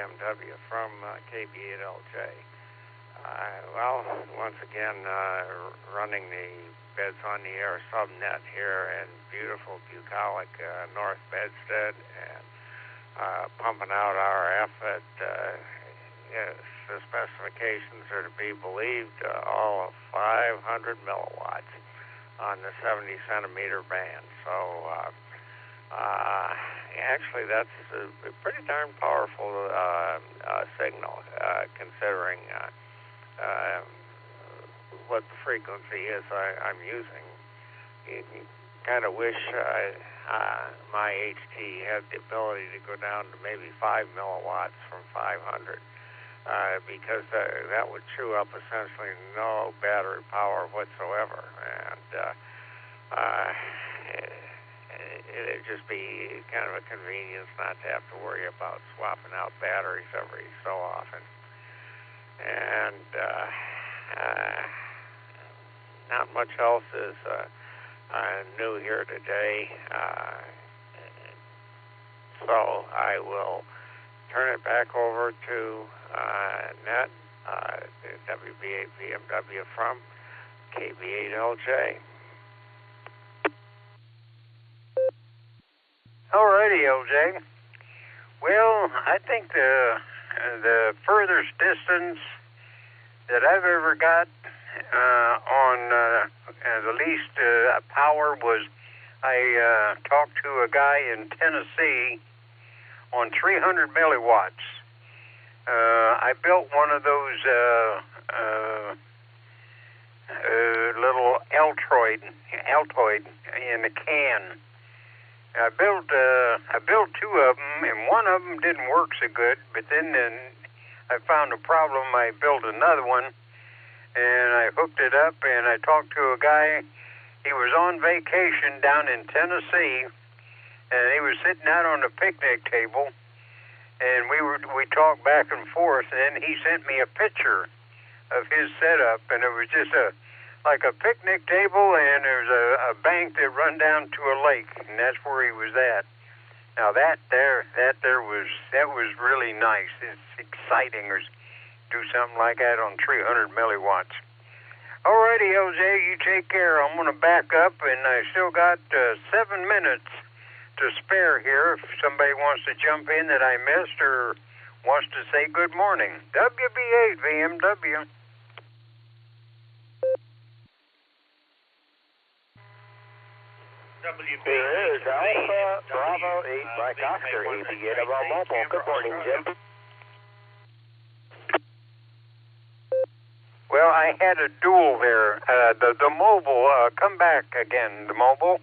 BMW from KB8LJ. Well, once again, running the Beds on the Air subnet here in beautiful, bucolic North Bedstead, and pumping out RF at, yes, the specifications are to be believed, all of 500 milliwatts on the 70 centimeter band. So, actually, that's a pretty darn powerful signal, considering what the frequency is I'm using. You kind of wish my HT had the ability to go down to maybe 5 milliwatts from 500, because that would chew up essentially no battery power whatsoever, and it'd just be kind of a convenience not to have to worry about swapping out batteries every so often. And not much else is new here today, so I will turn it back over to Net, WB8BMW from KB8LJ. Alrighty, LJ. Well, I think the furthest distance that I've ever got on the least power was I talked to a guy in Tennessee on 300 milliwatts. I built one of those little Altoid in a can. I built two of them, and one of them didn't work so good. But then I found a problem. I built another one, and I hooked it up. And I talked to a guy. He was on vacation down in Tennessee, and he was sitting out on a picnic table. And we talked back and forth. And then he sent me a picture of his setup, and it was just like a picnic table, and there's a bank that run down to a lake, and that's where he was at. Now that was really nice. It's exciting to do something like that on 300 milliwatts. Alrighty, LJ, you take care. I'm gonna back up, and I still got 7 minutes to spare here. If somebody wants to jump in that I missed or wants to say good morning, WB8 VMW. Here is Alpha Bravo 8 Mike Oscar, AB8 about mobile. Good morning, Jim. Well, I had a duel there. The mobile, come back again, the mobile.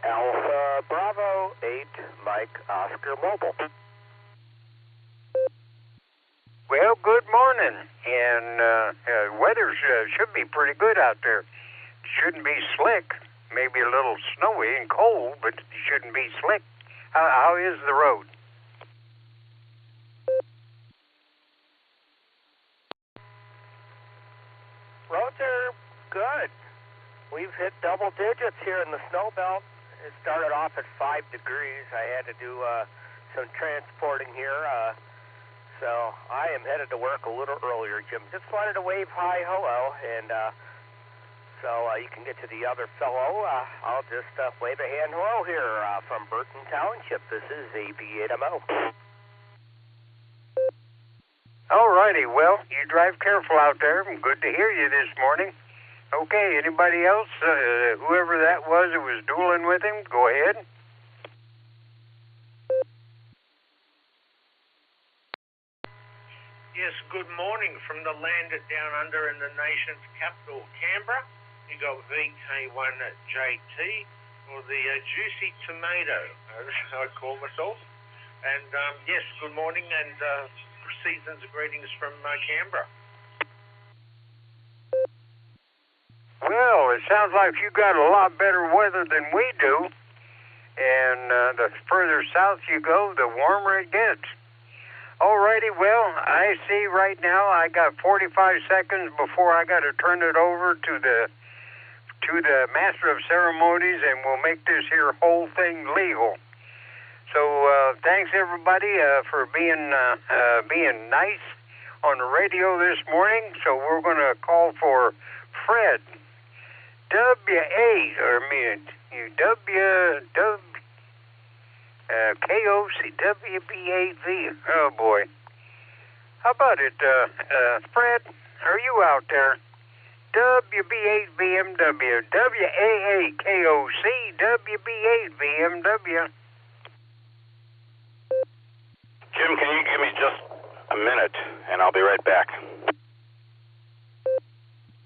Alpha Bravo 8 Mike Oscar mobile. Well, good morning, and weather should be pretty good out there. Shouldn't be slick, maybe a little snowy and cold, but it shouldn't be slick. How is the road? Roads are good. We've hit double digits here in the snow belt. It started off at 5 degrees. I had to do some transporting here. So I am headed to work a little earlier, Jim. Just wanted to wave hi, hello, and so you can get to the other fellow. I'll just wave a hand hello here from Burton Township. This is AB8MO. All righty. Well, you drive careful out there. Good to hear you this morning. Okay, anybody else? Whoever that was who was dueling with him, go ahead. Yes, good morning from the land down under in the nation's capital, Canberra. You got VK1JT, or the juicy tomato, as I call myself. And yes, good morning and season's greetings from Canberra. Well, it sounds like you got a lot better weather than we do. And the further south you go, the warmer it gets. Alrighty, well, I see right now I got 45 seconds before I got to turn it over to to the Master of Ceremonies, and we'll make this here whole thing legal. So thanks everybody for being nice on the radio this morning. So we're going to call for Fred. KOC WBAV. Oh boy. How about it, Fred? Are you out there? WB8BMW, WAAKOC, WB8BMW. Jim, can you give me just a minute, and I'll be right back.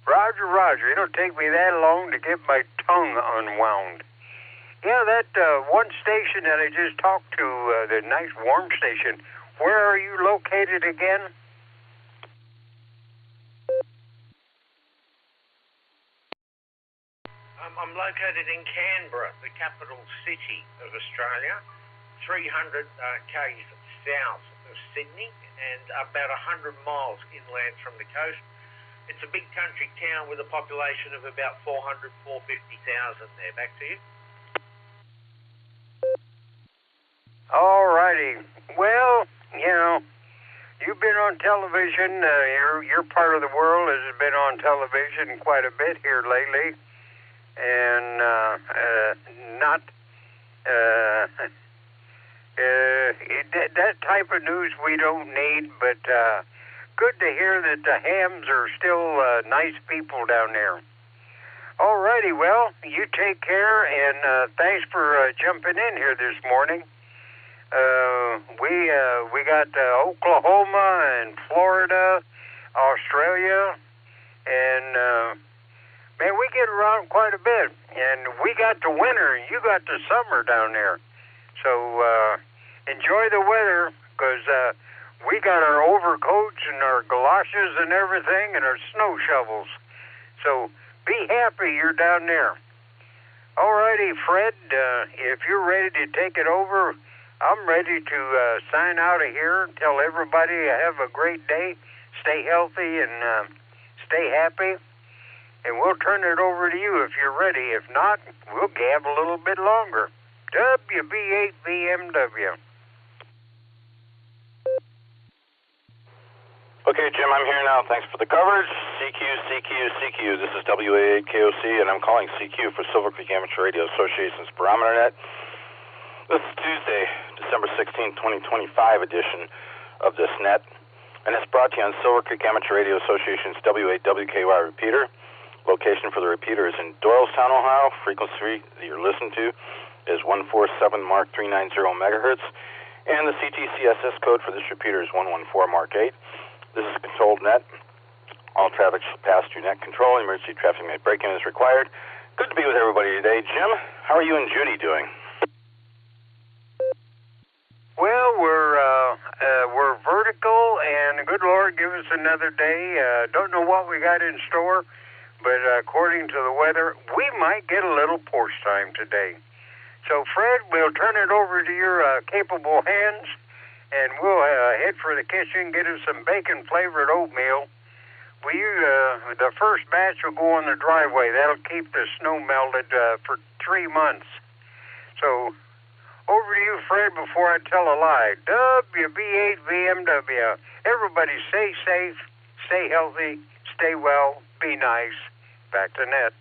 Roger. It'll take me that long to get my tongue unwound. Yeah, that one station that I just talked to, the nice warm station, where are you located again? I'm located in Canberra, the capital city of Australia, 300 k's south of Sydney and about 100 miles inland from the coast. It's a big country town with a population of about 450,000 there. Back to you. All righty. Well, you know, you've been on television. Your part of the world has been on television quite a bit here lately. And that type of news we don't need, but good to hear that the hams are still nice people down there. All righty, well, you take care, and thanks for jumping in here this morning. We got Oklahoma and Florida, Australia, and man, we get around quite a bit, and we got the winter, and you got the summer down there. So enjoy the weather, because we got our overcoats and our galoshes and everything, and our snow shovels. So be happy you're down there. All righty, Fred, if you're ready to take it over, I'm ready to sign out of here and tell everybody have a great day, stay healthy, and stay happy. And we'll turn it over to you if you're ready. If not, we'll gab a little bit longer. WB8BMW. Okay, Jim, I'm here now. Thanks for the coverage. CQ. This is WA8KOC, and I'm calling CQ for Silvercreek Amateur Radio Association's Barometer Net. This is Tuesday, December 16, 2025 edition of this net, and it's brought to you on Silvercreek Amateur Radio Association's WAWKY repeater. Location for the repeater is in Doylestown, Ohio. Frequency that you're listening to is 147 Mark 390 megahertz, and the CTCSS code for this repeater is 114 Mark 8. This is a controlled net. All traffic should pass through net control. Emergency traffic may break in as required. Good to be with everybody today. Jim, how are you and Judy doing? Well, we're vertical, and the good Lord give us another day. Don't know what we got in store. But according to the weather, we might get a little porch time today. So, Fred, we'll turn it over to your capable hands, and we'll head for the kitchen, get us some bacon-flavored oatmeal. The first batch will go on the driveway. That'll keep the snow melted for 3 months. So, over to you, Fred, before I tell a lie. WB8BMW. Everybody stay safe, stay healthy, stay well, be nice. Back to net.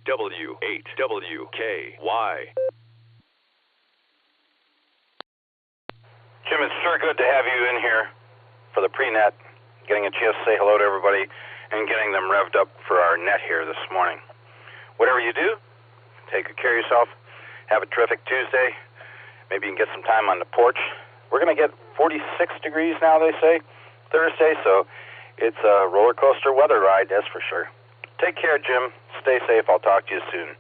W8WKY. Jim, it's sure good to have you in here for the pre-net, getting a chance to say hello to everybody and getting them revved up for our net here this morning. Whatever you do, take good care of yourself. Have a terrific Tuesday. Maybe you can get some time on the porch. We're going to get 46 degrees now, they say, Thursday, so it's a roller coaster weather ride, that's for sure. Take care, Jim. Stay safe. I'll talk to you soon.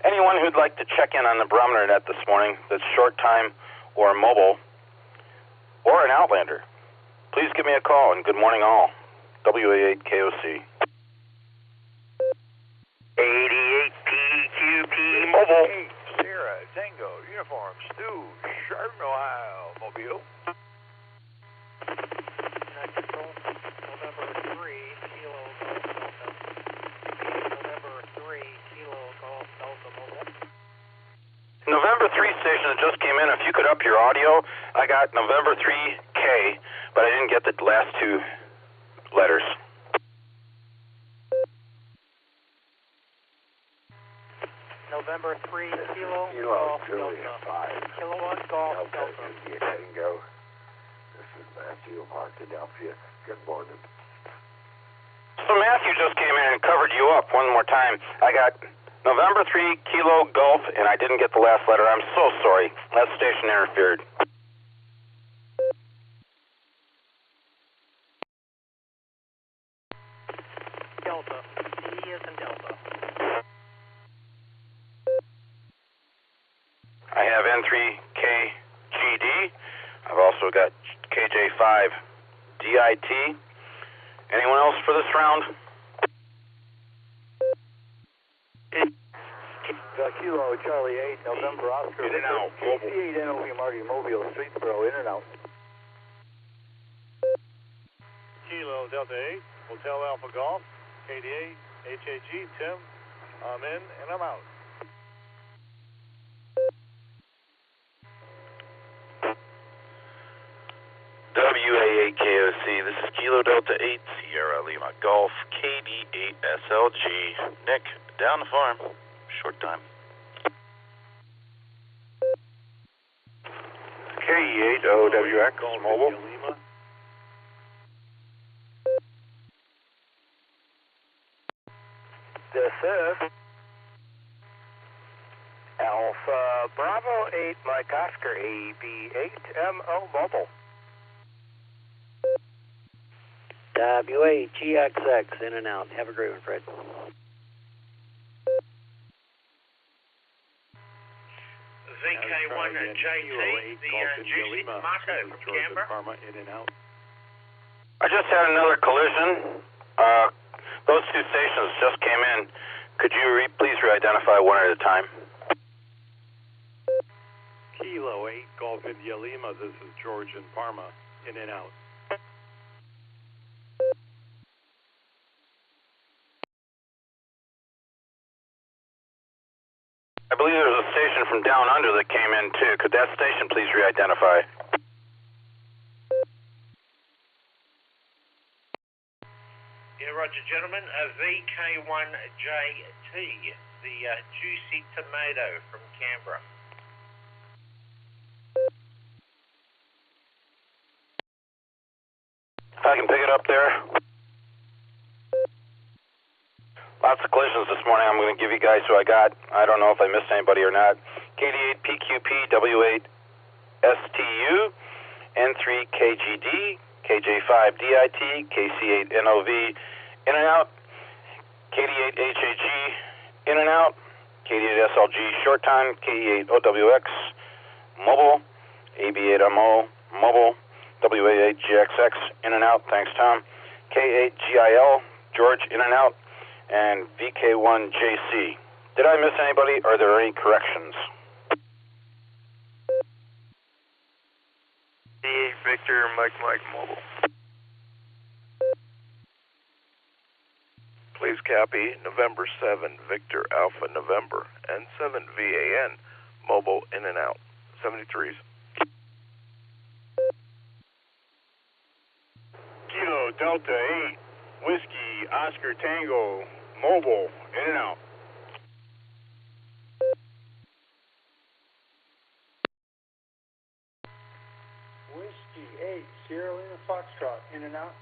Anyone who'd like to check in on the Barometer Net this morning that's short time or mobile or an Outlander, please give me a call, and good morning all. WA8KOC. 88PQP Mobile. Sierra, Tango, Uniform, Stu, Chardon, Ohio, Mobile. November 3, Kilo, November 3, November 3 station that just came in, if you could up your audio, I got November 3K, but I didn't get the last two letters. November 3 Kilo Golf Delta. 5. Kilo 1 Golf Delta. Tango. This is Matthew, Mark, Philadelphia. Good morning. So Matthew just came in and covered you up one more time. I got November 3 Kilo Golf, and I didn't get the last letter. I'm so sorry. That station interfered. Delta. D is in Delta. I have N3KGD. I've also got KJ5DIT. Anyone else for this round? Kilo Charlie 8, November Oscar. In and out. KC8 NOV Marty Mobile, Streetsboro, in and out. Kilo Delta 8, Hotel Alpha Golf, KD8, HAG, Tim. I'm in and I'm out. WA8KOC, this is Kilo Delta 8, Sierra Lima Golf, KD8SLG. Nick, down the farm. Short time. KE8OWX, mobile. This is Alpha Bravo 8 Mike Oscar AB8MO Mobile. WA-GXX, in and out. Have a great one, Fred. VK1JT, the Juicy Tomato from Canberra. In and out. I just had another collision. Those two stations just came in. Could you please re-identify one at a time? Kilo 8, Golf India Lima, this is George in Parma. In and out. I believe there was a station from down under that came in too. Could that station please re-identify? Yeah, roger, gentlemen. VK1JT, the Juicy Tomato from Canberra. If I can pick it up there. Lots of collisions this morning. I'm going to give you guys who I got. I don't know if I missed anybody or not. KD8PQP, W8STU, N3KGD, KJ5DIT, KC8NOV, in and out, KD8HAG, in and out, KD8SLG, short time, KE8OWX, mobile, AB8MO, mobile, WA8GXX, in and out, thanks Tom, K8GIL, George, in and out, and VK1JC. Did I miss anybody? Are there any corrections? D8 Victor, Mike mobile. Please copy November 7, Victor Alpha November, and 7 VAN, mobile in and out, 73s. Kilo Delta 8, Whiskey Oscar Tango, mobile, in and out. Whiskey 8, Sierra Lima Foxtrot, in and out.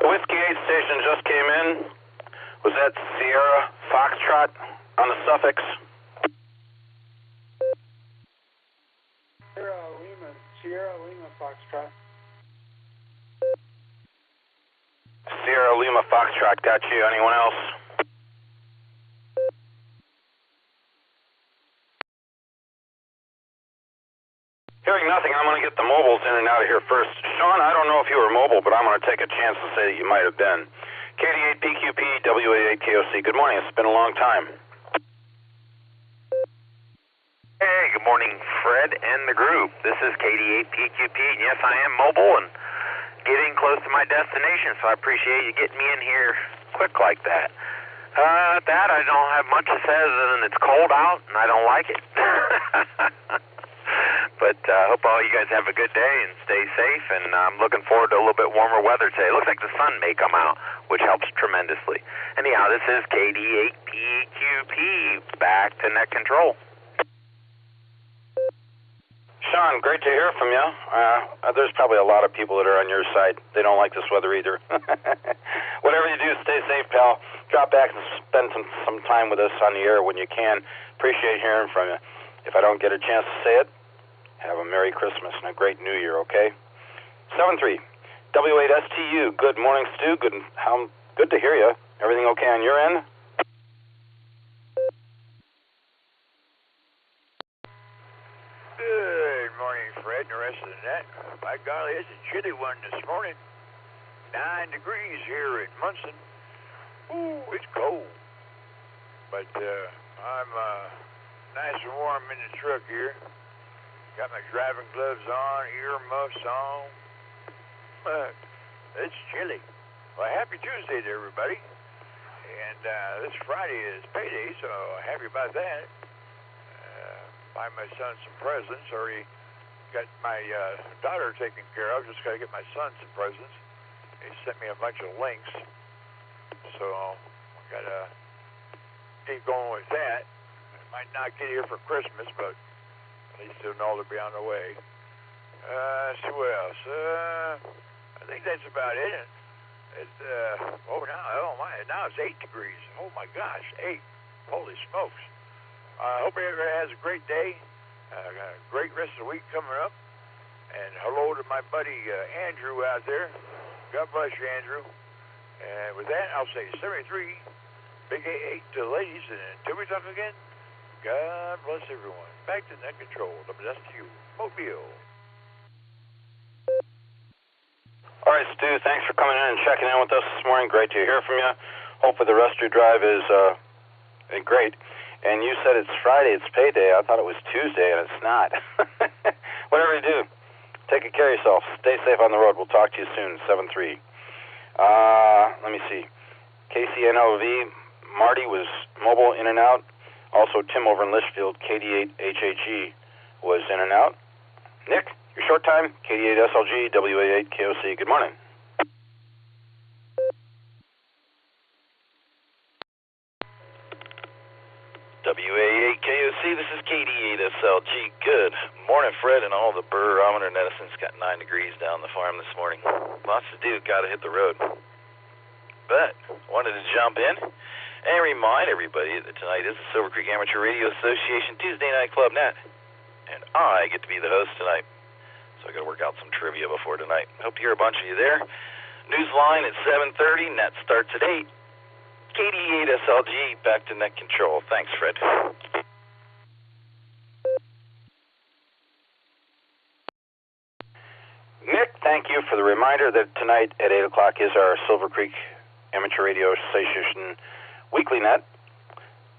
A Whiskey 8 station just came in. Was that Sierra Foxtrot on the suffix? Sierra Lima Foxtrot. Sierra Lima Foxtrot, got you. Anyone else? Hearing nothing, I'm going to get the mobiles in and out of here first. Sean, I don't know if you were mobile, but I'm going to take a chance to say that you might have been. KD8PQP, WA8KOC, good morning. It's been a long time. Hey, good morning, Fred and the group. This is KD8PQP, and yes, I am mobile and getting close to my destination, so I appreciate you getting me in here quick like that. That I don't have much to say other than it's cold out and I don't like it. But hope all you guys have a good day and stay safe, and I'm looking forward to a little bit warmer weather today. It looks like the sun may come out, which helps tremendously. Anyhow, this is KD8PQP, back to net control. Sean, great to hear from you. There's probably a lot of people that are on your side. They don't like this weather either. Whatever you do, stay safe, pal. Drop back and spend some time with us on the air when you can. Appreciate hearing from you. If I don't get a chance to say it, have a Merry Christmas and a great New Year, okay? 7-3, W8STU. Good morning, Stu. Good to hear you. Everything okay on your end? Good morning, Fred and the rest of the net. By golly, it's a chilly one this morning. 9 degrees here in Munson. Ooh, it's cold. But I'm nice and warm in the truck here. Got my driving gloves on, earmuffs on. But it's chilly. Well, happy Tuesday to everybody. And this Friday is payday, so happy about that. Buy my son some presents. Already got my daughter taken care of. Just got to get my son some presents. He sent me a bunch of links. So I got to keep going with that. I might not get here for Christmas, but at least they'll know they'll be on the way. See what else? I think that's about it. Now it's 8 degrees. Oh my gosh, 8. Holy smokes. Hope everybody has a great day. Got a great rest of the week coming up. And hello to my buddy Andrew out there. God bless you, Andrew. And with that, I'll say 73, big 8 to the ladies, and until we talk again, God bless everyone. Back to net control. WSTU Mobile. All right, Stu, thanks for coming in and checking in with us this morning. Great to hear from you. Hopefully the rest of your drive is great. And you said it's Friday, it's payday. I thought it was Tuesday, and it's not. Whatever you do, take good care of yourself. Stay safe on the road. We'll talk to you soon, 7-3. Let me see. KCNOV, Marty was mobile in and out. Also, Tim over in Litchfield, KD8HAG was in and out. Nick, your short time, KD8SLG, WA8KOC. Good morning. WA8KOC, this is KD8SLG. Good morning, Fred, and all the Barometer Net. It's got 9 degrees down the farm this morning. Lots to do, gotta hit the road. But wanted to jump in and remind everybody that tonight is the Silvercreek Amateur Radio Association Tuesday Night Club Net. And I get to be the host tonight. So I gotta work out some trivia before tonight. Hope to hear a bunch of you there. Newsline at 7:30, net starts at 8. KD8SLG, back to net control. Thanks, Fred. Nick, thank you for the reminder that tonight at 8 o'clock is our Silvercreek Amateur Radio Association Weekly Net.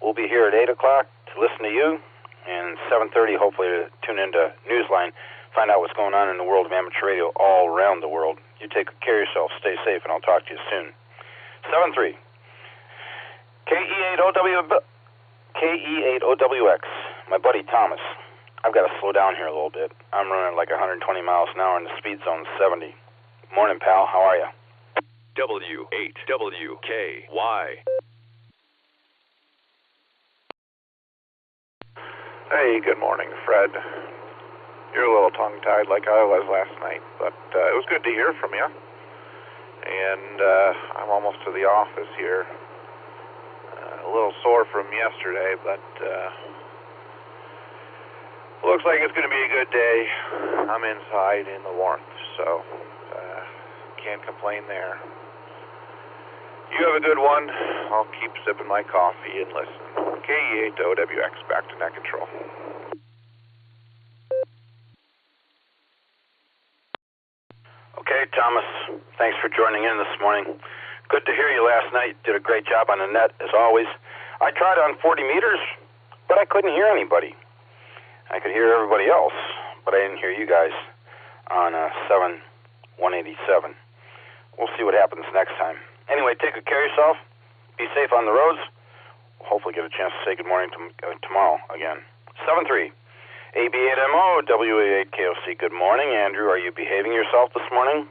We'll be here at 8 o'clock to listen to you, and 7:30 hopefully to tune into Newsline, find out what's going on in the world of amateur radio all around the world. You take care of yourself, stay safe, and I'll talk to you soon. 7-3. KE8OWX, my buddy Thomas. I've got to slow down here a little bit. I'm running like 120 miles an hour and the speed zone's 70. Morning, pal. How are you? W8WKY. Hey, good morning, Fred. You're a little tongue-tied like I was last night, but it was good to hear from you. And I'm almost to the office here. A little sore from yesterday, but looks like it's going to be a good day. I'm inside in the warmth, so can't complain there. You have a good one. I'll keep sipping my coffee and listen. KE8OWX, back to net control. Okay, Thomas, thanks for joining in this morning. Good to hear you last night. Did a great job on the net, as always. I tried on 40 meters, but I couldn't hear anybody. I could hear everybody else, but I didn't hear you guys on 7-187. We'll see what happens next time. Anyway, take good care of yourself. Be safe on the roads. We'll hopefully get a chance to say good morning tomorrow again. 73. AB8MO, WA8KOC, good morning. Andrew, are you behaving yourself this morning?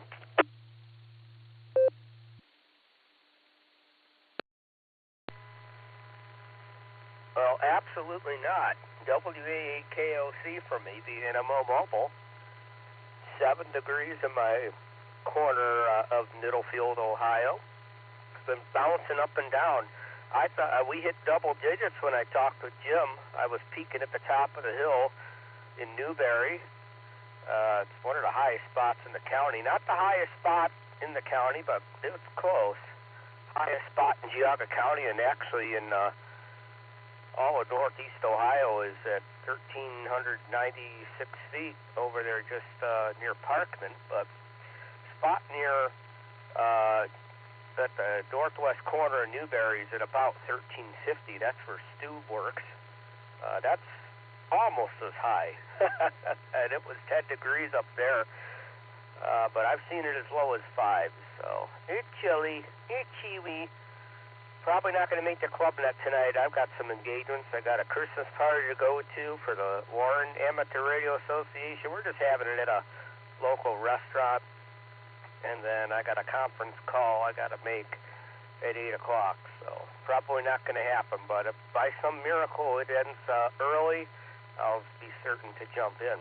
Well, absolutely not. WA8KOC from AB8MO Mobile. 7 degrees in my corner of Middlefield, Ohio. It's been bouncing up and down. I thought we hit double digits when I talked with Jim. I was peaking at the top of the hill in Newberry. It's one of the highest spots in the county. Not the highest spot in the county, but it was close. Highest spot in Geauga County, and actually in all of northeast Ohio is at 1,396 feet over there just near Parkman. But spot near at the northwest corner of Newberry is at about 1,350. That's where Stu works. That's almost as high. And it was 10 degrees up there. But I've seen it as low as 5. So it's chilly. It's chewy. Probably not going to make the club net tonight. I've got some engagements. I got a Christmas party to go to for the Warren Amateur Radio Association. We're just having it at a local restaurant. And then I got a conference call I got to make at 8 o'clock. So probably not going to happen. But if by some miracle it ends early, I'll be certain to jump in.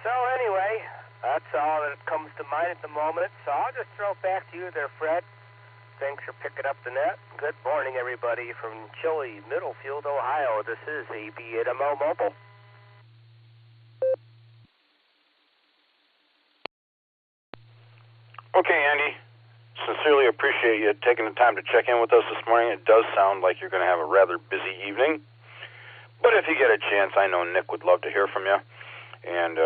So anyway, that's all that comes to mind at the moment. So I'll just throw it back to you there, Fred. Thanks for picking up the net. Good morning, everybody, from chilly Middlefield, Ohio. This is AB8MO Mobile. Okay, Andy. Sincerely appreciate you taking the time to check in with us this morning. It does sound like you're going to have a rather busy evening. But if you get a chance, I know Nick would love to hear from you. And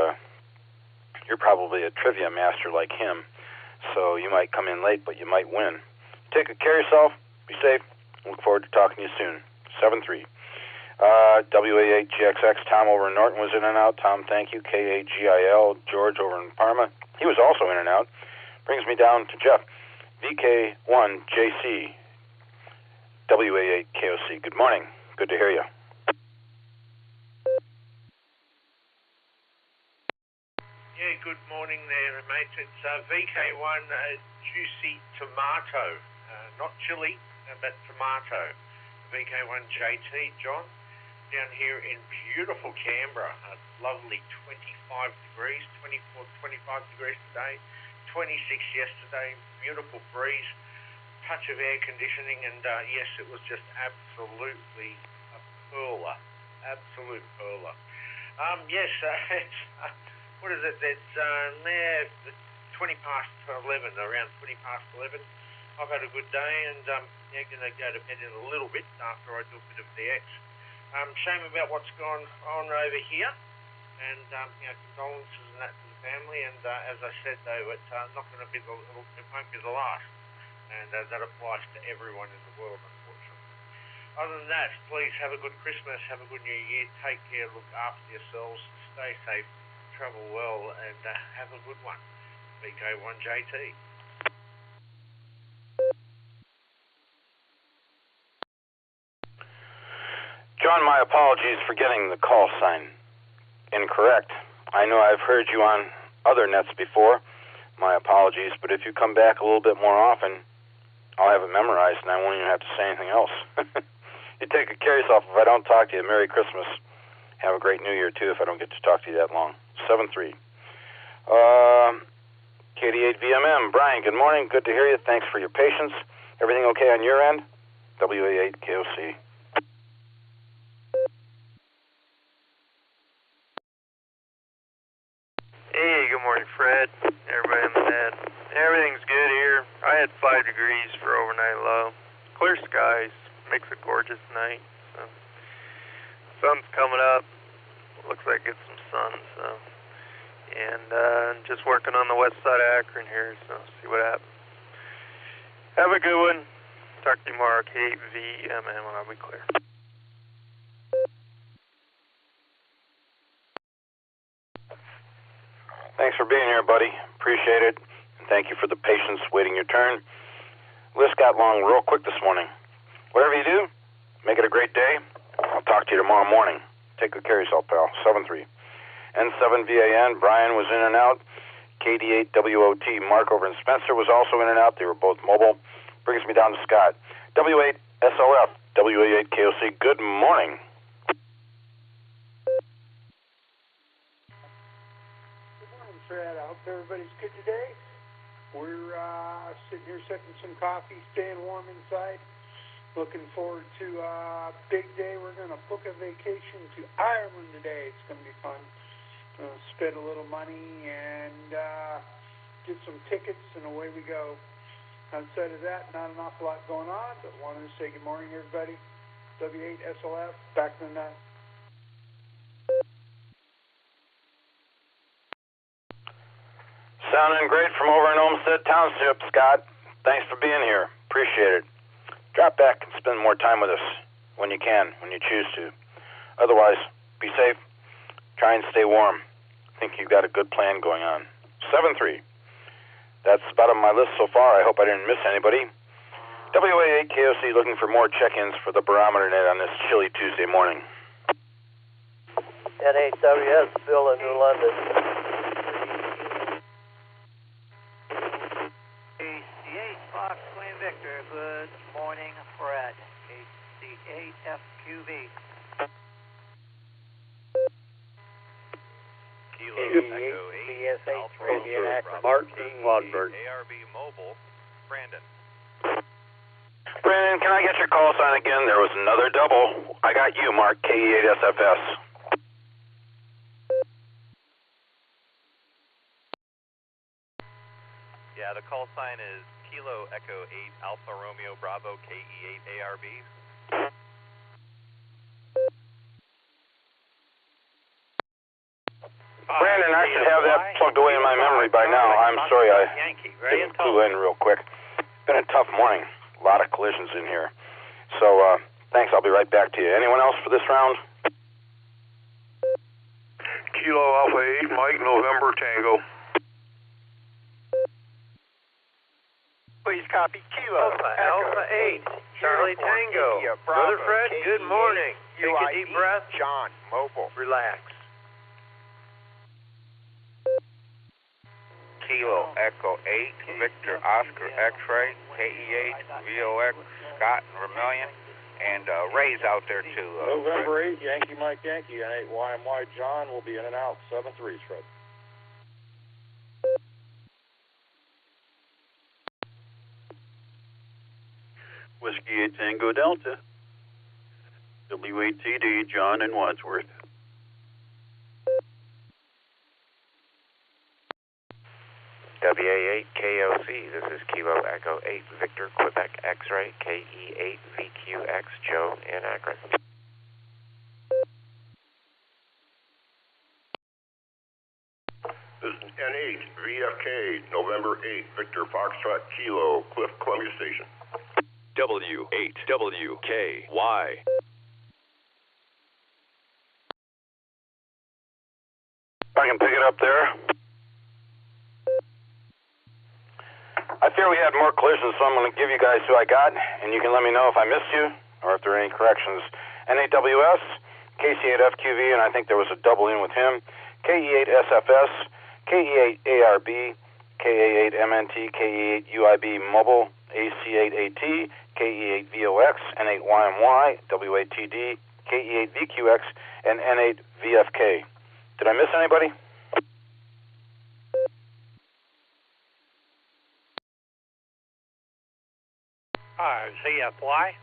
you're probably a trivia master like him. So you might come in late, but you might win. Take good care of yourself. Be safe. Look forward to talking to you soon. 7-3. WA8GXX, Tom over in Norton was in and out. Tom, thank you. KAGIL, George over in Parma. He was also in and out. Brings me down to Jeff. VK1JC, WA8KOC. Good morning. Good to hear you. Yeah, good morning there, mate. It's VK1 Juicy Tomato. Not chili, but tomato. VK1JT, John, down here in beautiful Canberra. Lovely 25 degrees, 24, 25 degrees today, 26 yesterday, beautiful breeze, touch of air conditioning, and yes, it was just absolutely a perler, absolute perler. Yes, it's, what is it, it's 20 past 11, around 20 past 11. I've had a good day, and yeah, going to go to bed in a little bit after I do a bit of DX. Shame about what's gone on over here, and condolences and that to the family. And as I said, though, it's not going to be it won't be the last, and that applies to everyone in the world, unfortunately. Other than that, please have a good Christmas, have a good New Year, take care, look after yourselves, stay safe, travel well, and have a good one. VK1JT. John, my apologies for getting the call sign incorrect. I know I've heard you on other nets before. My apologies, but if you come back a little bit more often, I'll have it memorized and I won't even have to say anything else. You take good care of yourself. If I don't talk to you, Merry Christmas. Have a great New Year, too, if I don't get to talk to you that long. 7-3. KD8VMM. Brian, good morning. Good to hear you. Thanks for your patience. Everything okay on your end? WA8KOC. Hey, good morning, Fred. Everybody on the net. Everything's good here. I had 5 degrees for overnight low. Clear skies. Makes a gorgeous night. So, sun's coming up. Looks like it's some sun. So, and just working on the west side of Akron here. So, see what happens. Have a good one. Talk to you tomorrow. KVMM. I'll be clear. Thanks for being here, buddy. Appreciate it. And thank you for the patience waiting your turn. List got long real quick this morning. Whatever you do, make it a great day. I'll talk to you tomorrow morning. Take good care of yourself, pal. 7-3. N7VAN, Brian was in and out. KD8WOT, Mark over in Spencer was also in and out. They were both mobile. Brings me down to Scott. W8SLF, WA8KOC, good morning. Good morning, Fred. I hope everybody's good today. We're sitting here sipping some coffee, staying warm inside. Looking forward to a big day. We're going to book a vacation to Ireland today. It's going to be fun. Spend a little money and get some tickets, and away we go. Outside of that, not an awful lot going on, but wanted to say good morning, everybody. W8SLF, back in the net. Sounding great from over in Olmsted Township, Scott. Thanks for being here. Appreciate it. Drop back and spend more time with us when you can, when you choose to. Otherwise, be safe. Try and stay warm. I think you've got a good plan going on. 7-3. That's about on my list so far. I hope I didn't miss anybody. WA8KOC looking for more check-ins for the Barometer Net on this chilly Tuesday morning. N8WS, Bill in New London. AC8 Fox Queen Victor, good morning, Fred. AC8FQV. Kilo Echo 8, Alpha Martin Lundberg. ARB Mobile, Brandon. Brandon, can I get your call sign again? There was another double. I got you, Mark, KE8SFS. Yeah, the call sign is Kilo Echo 8, Alpha Romeo Bravo, KE8 ARB. Brandon, I should have that plugged away in my memory by now. I'm sorry I didn't clue in real quick. It's been a tough morning. A lot of collisions in here. So, thanks. I'll be right back to you. Anyone else for this round? Kilo Alpha 8, Mike, November Tango. Please copy Kilo Alpha 8, Charlie Tango. Brother Fred, good morning. Take a deep breath. John, mobile. Relax. Kilo Echo 8, Victor Oscar X-Ray, KE8, VOX, Scott and Vermillion, and Ray's out there too. November 8, Yankee Mike Yankee, and 8 YMY John will be in and out, 7-3, Fred. Whiskey 8 Tango Delta, W8TD, John and Wadsworth. WA8KOC, this is Kilo Echo 8, Victor Quebec X-Ray, KE8 VQX, Joe in Akron. This is N8, VFK, November 8, Victor Foxtrot Kilo, Cliff, Columbia Station. W8WKY. I can pick it up there. I fear we had more collisions, so I'm going to give you guys who I got, and you can let me know if I missed you or if there are any corrections. N8WS, KC8FQV, and I think there was a double in with him. KE8SFS, KE8ARB, KA8MNT, KE8UIB Mobile, AC8AT, KE8VOX, N8YMY, W8TD, KE8VQX, and N8VFK. Did I miss anybody? ZFY.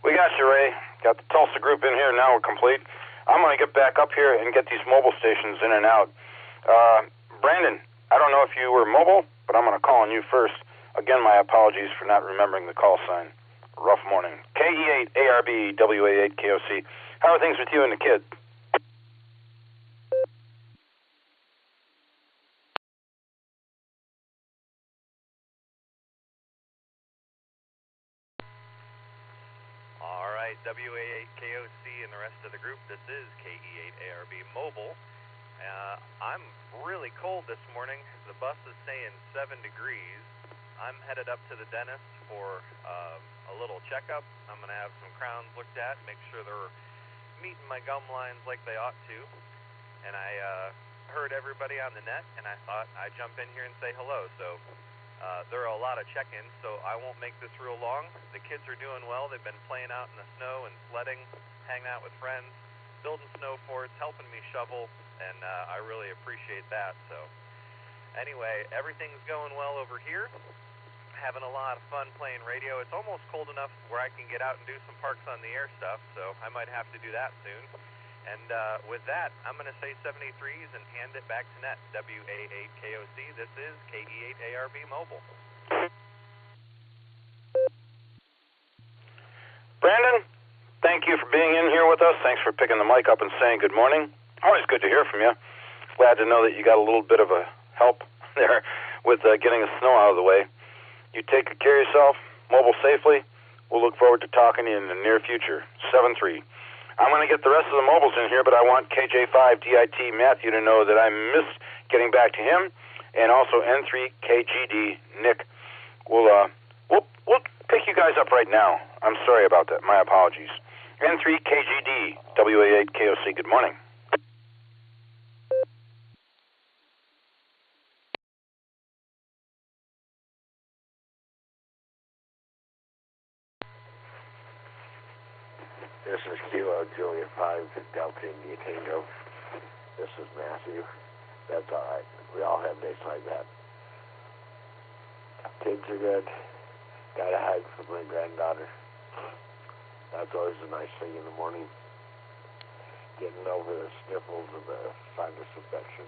We got you, Ray. Got the Tulsa group in here. Now we're complete. I'm going to get back up here and get these mobile stations in and out. Brandon, I don't know if you were mobile, but I'm going to call on you first. Again, my apologies for not remembering the call sign. Rough morning. KE8, ARB, WA8, KOC. How are things with you and the kid? WA8KOC and the rest of the group, this is KE8ARB Mobile. I'm really cold this morning. The bus is saying 7 degrees. I'm headed up to the dentist for a little checkup. I'm going to have some crowns looked at, make sure they're meeting my gum lines like they ought to. And I heard everybody on the net, and I thought I'd jump in here and say hello. So there are a lot of check-ins, so I won't make this real long. The kids are doing well. They've been playing out in the snow and sledding, hanging out with friends, building snow forts, helping me shovel, and I really appreciate that. So anyway, everything's going well over here. Having a lot of fun playing radio. It's almost cold enough where I can get out and do some Parks on the Air stuff, so I might have to do that soon. And with that, I'm going to say 73s and hand it back to Net. WA8KOC, this is KE8ARB Mobile. Brandon, thank you for being in here with us. Thanks for picking the mic up and saying good morning. Always good to hear from you. Glad to know that you got a little bit of a help there with getting the snow out of the way. You take good care of yourself, mobile safely. We'll look forward to talking to you in the near future. 7-3. I'm going to get the rest of the mobiles in here, but I want KJ5DIT Matthew to know that I missed getting back to him, and also N3KGD Nick. We'll pick you guys up right now. I'm sorry about that. My apologies. N3KGD, WA8KOC, good morning. This is Kilo Juliet 5 Delta India Tango. This is Matthew. That's all right. We all have days like that. Kids are good. Gotta hide from my granddaughter. That's always a nice thing in the morning. Getting over the sniffles and the sinus infection.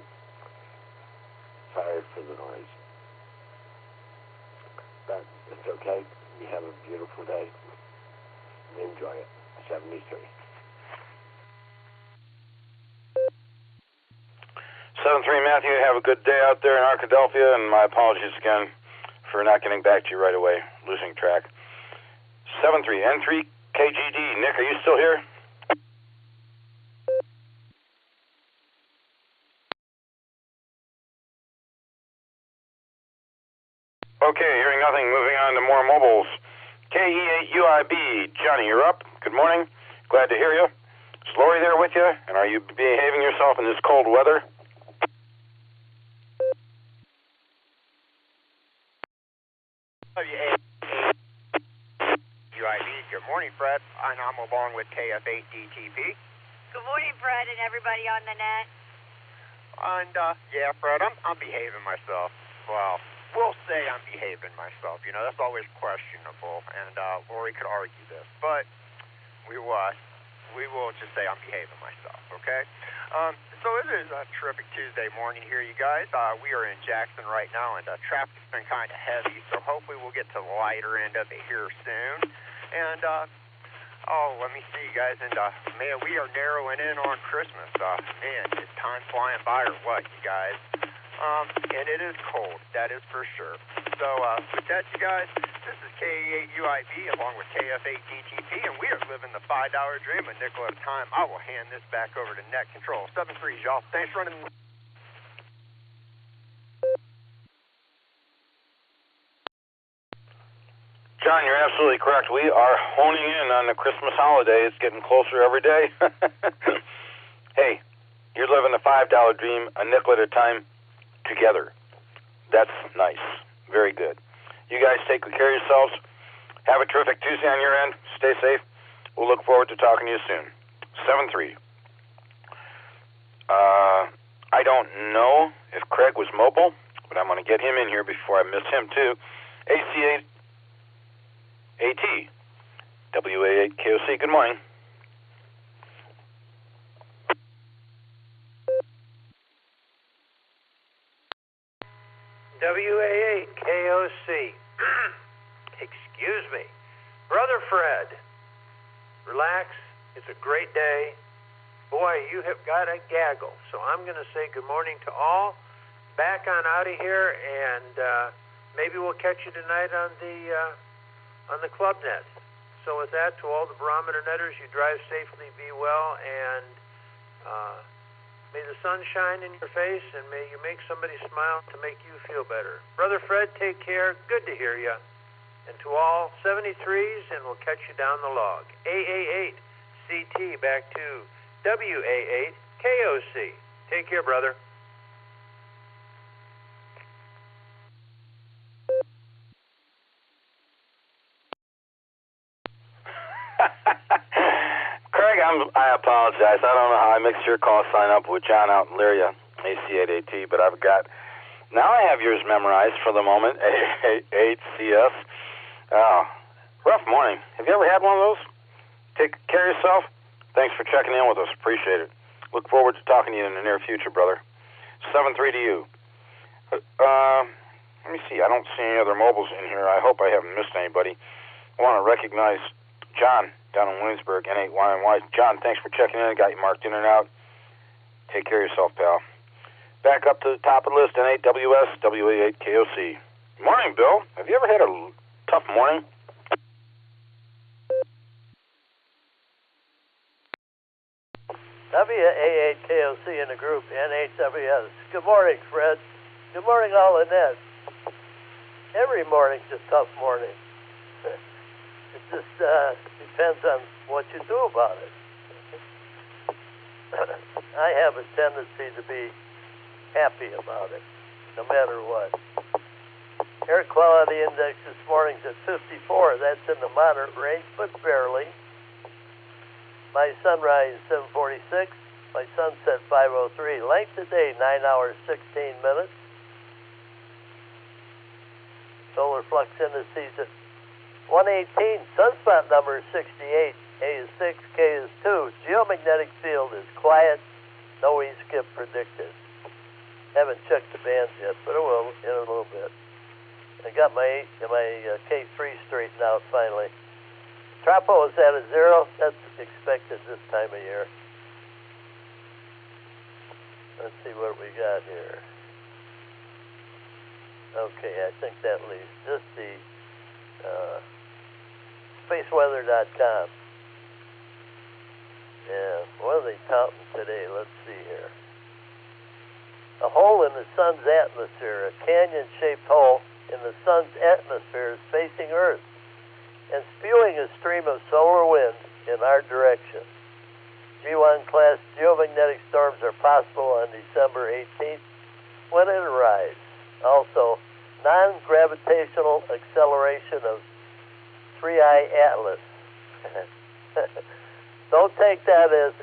Sorry for the noise. But it's okay. You have a beautiful day. Enjoy it. 73. 7-3, Matthew, have a good day out there in Arkadelphia, and my apologies again for not getting back to you right away, losing track. 7-3, N3KGD. Nick, are you still here? Okay, hearing nothing, moving on to more mobiles. KE8UIB, Johnny, you're up. Good morning. Glad to hear you. Is Lori there with you? And are you behaving yourself in this cold weather? UIB, good morning, Fred. And I'm along with KF8DTP. Good morning, Fred, and everybody on the net. And, yeah, Fred, I'm behaving myself. Well, we'll say I'm behaving myself. You know, that's always questionable, and Lori could argue this. But we will just say I'm behaving myself, okay? So it is a terrific Tuesday morning here, you guys. We are in Jackson right now, and traffic's been kind of heavy, so hopefully we'll get to the lighter end of it here soon. And, let me see, you guys, and, man, we are narrowing in on Christmas. Man, is time flying by or what, you guys? And it is cold, that is for sure. So, with that, you guys, this is KE8UIB along with KF8DTP, and we are living the $5 dream a nickel at a time. I will hand this back over to Net Control. 7-3, y'all. Thanks for running. John, you're absolutely correct. We are honing in on the Christmas holiday. It's getting closer every day. Hey, you're living the $5 dream a nickel at a time together. That's nice. Very good. You guys take good care of yourselves. Have a terrific Tuesday on your end. Stay safe. We'll look forward to talking to you soon. 7-3. I don't know if Craig was mobile, but I'm going to get him in here before I miss him too. AC8AT. WA8KOC. Good morning. WA8KOC. Excuse me. Brother Fred, relax. It's a great day. Boy, you have got a gaggle. So I'm going to say good morning to all. Back on out of here, and maybe we'll catch you tonight on the club net. So with that, to all the Barometer Netters, you drive safely, be well, and May the sun shine in your face, and may you make somebody smile to make you feel better. Brother Fred, take care. Good to hear you. And to all 73s, and we'll catch you down the log. AA8CT back to WA8KOC. Take care, brother. Craig, I apologize. I don't know how I mixed your call sign up with John out in Lyria, AC8AT, but now I have yours memorized for the moment, A8CS. Oh, rough morning. Have you ever had one of those? Take care of yourself. Thanks for checking in with us. Appreciate it. Look forward to talking to you in the near future, brother. 7-3 to you. Let me see. I don't see any other mobiles in here. I hope I haven't missed anybody. I want to recognize John down in Williamsburg, N8YNY. John, thanks for checking in. Got you marked in and out. Take care of yourself, pal. Back up to the top of the list, N8WS, WA8KOC. Morning, Bill. Have you ever had a tough morning? WA8KOC in the group, N8WS. Good morning, Fred. Good morning, all in net. Every morning's a tough morning. It just depends on what you do about it. I have a tendency to be happy about it, no matter what. Air quality index this morning's at 54. That's in the moderate range, but barely. My sunrise 7:46. My sunset 5:03. Length of day 9 hours 16 minutes. Solar flux indices at 118. Sunspot number is 68. A is 6. K is 2. Geomagnetic field is quiet. No E-skip predicted. Haven't checked the bands yet, but I will in a little bit. I got my K3 straightened out finally. Tropo is at a 0. That's expected this time of year. Let's see what we got here. Okay, I think that leaves just the spaceweather.com. Yeah, what are they counting today? Let's see here. A hole in the sun's atmosphere, a canyon-shaped hole in the sun's atmosphere is facing Earth and spewing a stream of solar wind in our direction. G1 class geomagnetic storms are possible on December 18th when it arrives. Also, non-gravitational acceleration of 3I Atlas. Don't take that as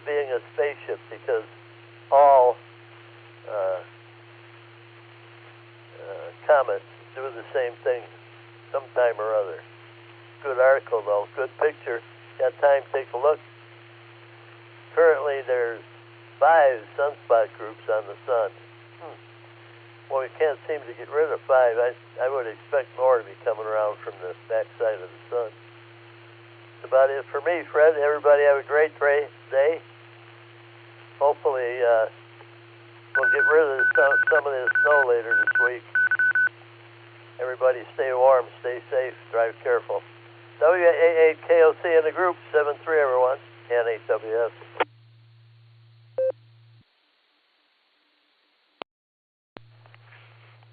being a spaceship, because all comets do the same thing sometime or other. Good article, though. Good picture. Got time, take a look. Currently, there's 5 sunspot groups on the sun. Well, we can't seem to get rid of 5. I would expect more to be coming around from the backside of the sun. That's about it for me, Fred. Everybody have a great day. Hopefully, we'll get rid of some of this snow later this week. Everybody stay warm, stay safe, drive careful. WA8KOC in the group, 7-3 everyone, N8WS.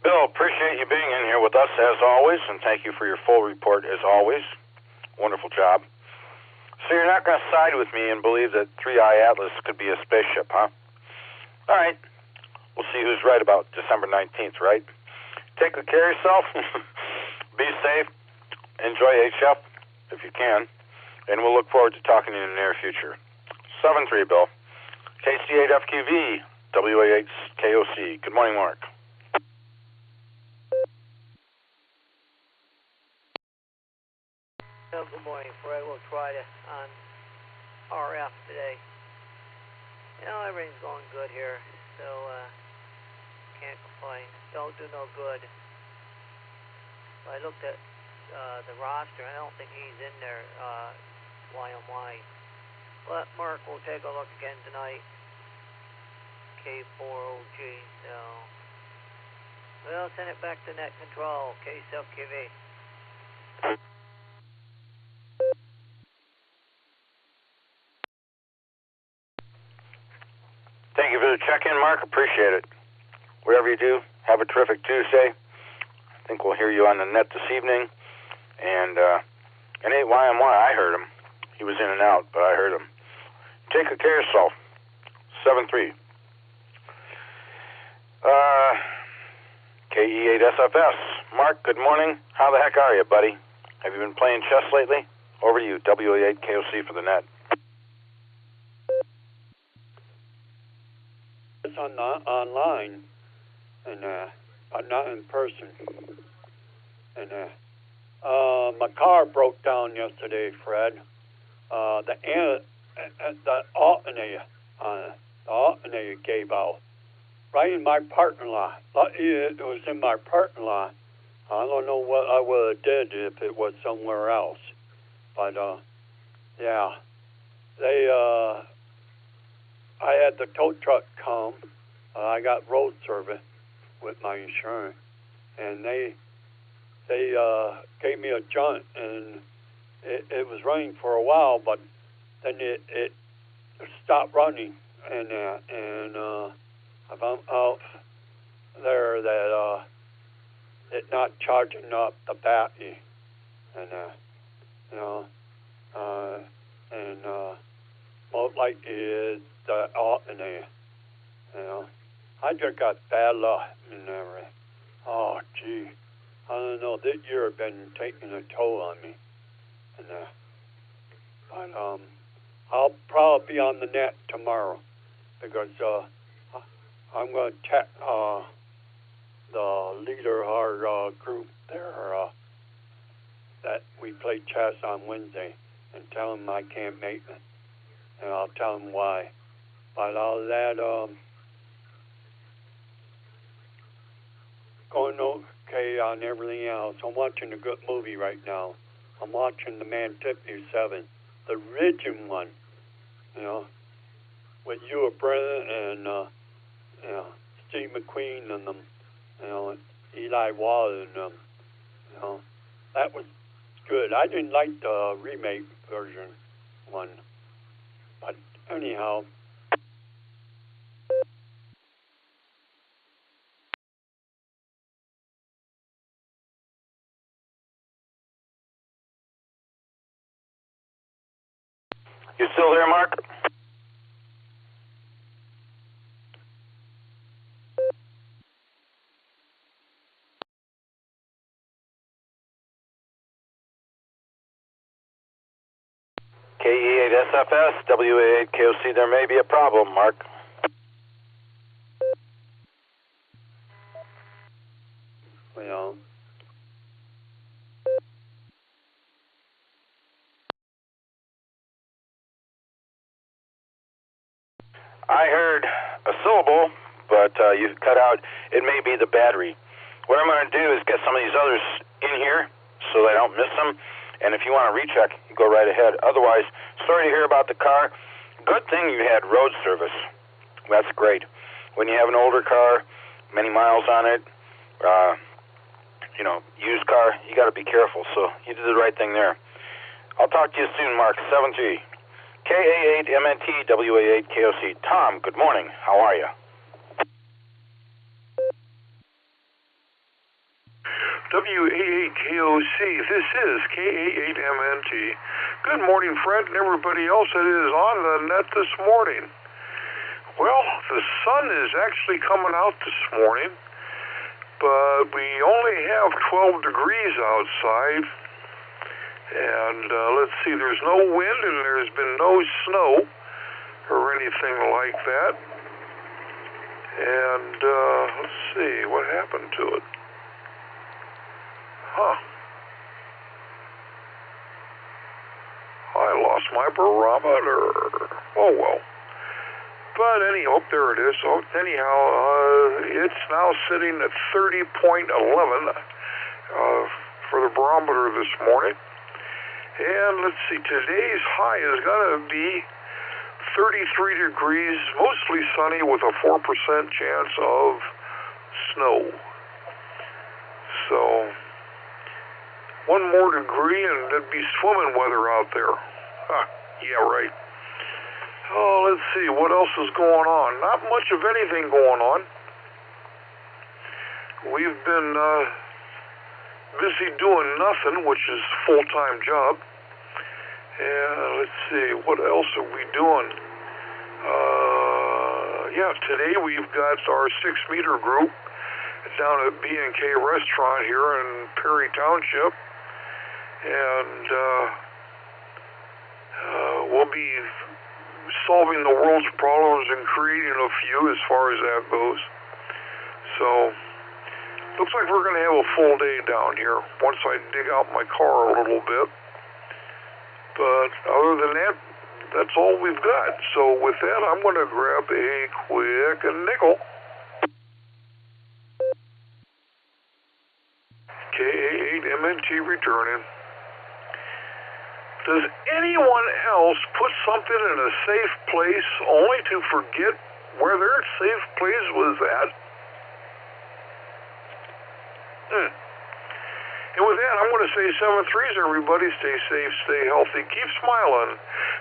Bill, appreciate you being in here with us as always, and thank you for your full report as always. Wonderful job. So you're not going to side with me and believe that 3I Atlas could be a spaceship, huh? All right. We'll see who's right about December 19th, right? Take good care of yourself. Be safe. Enjoy HF if you can. And we'll look forward to talking to you in the near future. 7-3, Bill. KC8FQV, WA8KOC. Good morning, Mark. Good morning, Fred. We'll try to on RF today. Everything's going good here, so can't complain. Don't do no good. I looked at the roster. I don't think he's in there, YMY. But Mark will take a look again tonight. K4OG. So we'll send it back to net control. KSLQV. Thank you you for the check-in, Mark. Appreciate it. Whatever you do, have a terrific Tuesday. I think we'll hear you on the net this evening. And 8YMY, I heard him. He was in and out, but I heard him. Take good care of yourself. 7-3. KE8SFS. Mark, good morning. How the heck are you, buddy? Have you been playing chess lately? Over to you, WA8KOC for the net. It's online, and not in person. And my car broke down yesterday, Fred. The alternator gave out right in my parking lot. It was in my parking lot. I don't know what I would have did if it was somewhere else. But yeah, I had the tow truck come. I got road service with my insurance, and they gave me a jaunt, and it was running for a while, but then it stopped running, and I found out there that it's not charging up the battery, and most likely is the alternator. I just got bad luck and everything. Oh, gee. I don't know. This year has been taking a toll on me. And, but I'll probably be on the net tomorrow because I'm going to check the leader of our group there that we play chess on Wednesday and tell him I can't make it. And I'll tell him why. But all that going okay on everything else. I'm watching a good movie right now. I'm watching The Man Tippy 7, the original one, with Ewan Brennan and Steve McQueen and them, Eli Wall and them. That was good. I didn't like the remake version one, but anyhow. You still there, Mark? KE8SFS, WA8KOC, there may be a problem, Mark. Well, I heard a syllable, but you cut out. It may be the battery. What I'm going to do is get some of these others in here so I don't miss them. And if you want to recheck, go right ahead. Otherwise, sorry to hear about the car. Good thing you had road service. That's great. When you have an older car, many miles on it, used car, you got to be careful. So you did the right thing there. I'll talk to you soon, Mark. 7G. KA8MNT, WA8KOC. Tom, good morning. How are you? WA8KOC, this is KA8MNT. Good morning, Fred, and everybody else that is on the net this morning. Well, the sun is actually coming out this morning, but we only have 12 degrees outside. And let's see, there's no wind and there's been no snow or anything like that. And let's see, what happened to it? I lost my barometer. Oh, well. But anyhow, there it is. So anyhow, it's now sitting at 30.11 for the barometer this morning. And let's see, today's high is going to be 33 degrees, mostly sunny with a 4% chance of snow. So, one more degree and it'd be swimming weather out there. Yeah, right. Oh, let's see, what else is going on? Not much of anything going on. We've been busy doing nothing, which is a full-time job. And let's see, what else are we doing? Yeah, today we've got our 6-meter group down at B&K Restaurant here in Perry Township. And we'll be solving the world's problems and creating a few as far as that goes. So, looks like we're going to have a full day down here once I dig out my car a little bit. But other than that, that's all we've got. So with that, I'm going to grab a quick nickel. KA8MNT returning. Does anyone else put something in a safe place only to forget where their safe place was at? And with that, I'm going to say 7-3s, everybody. Stay safe, stay healthy, keep smiling.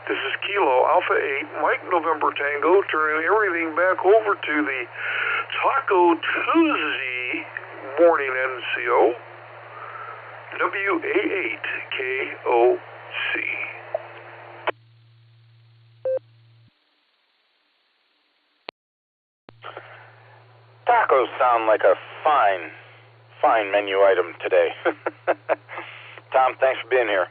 This is Kilo Alpha 8, Mike November Tango, turning everything back over to the Taco Tuesday morning NCO, WA8KOC. Tacos sound like a fine menu item today. Tom, thanks for being here.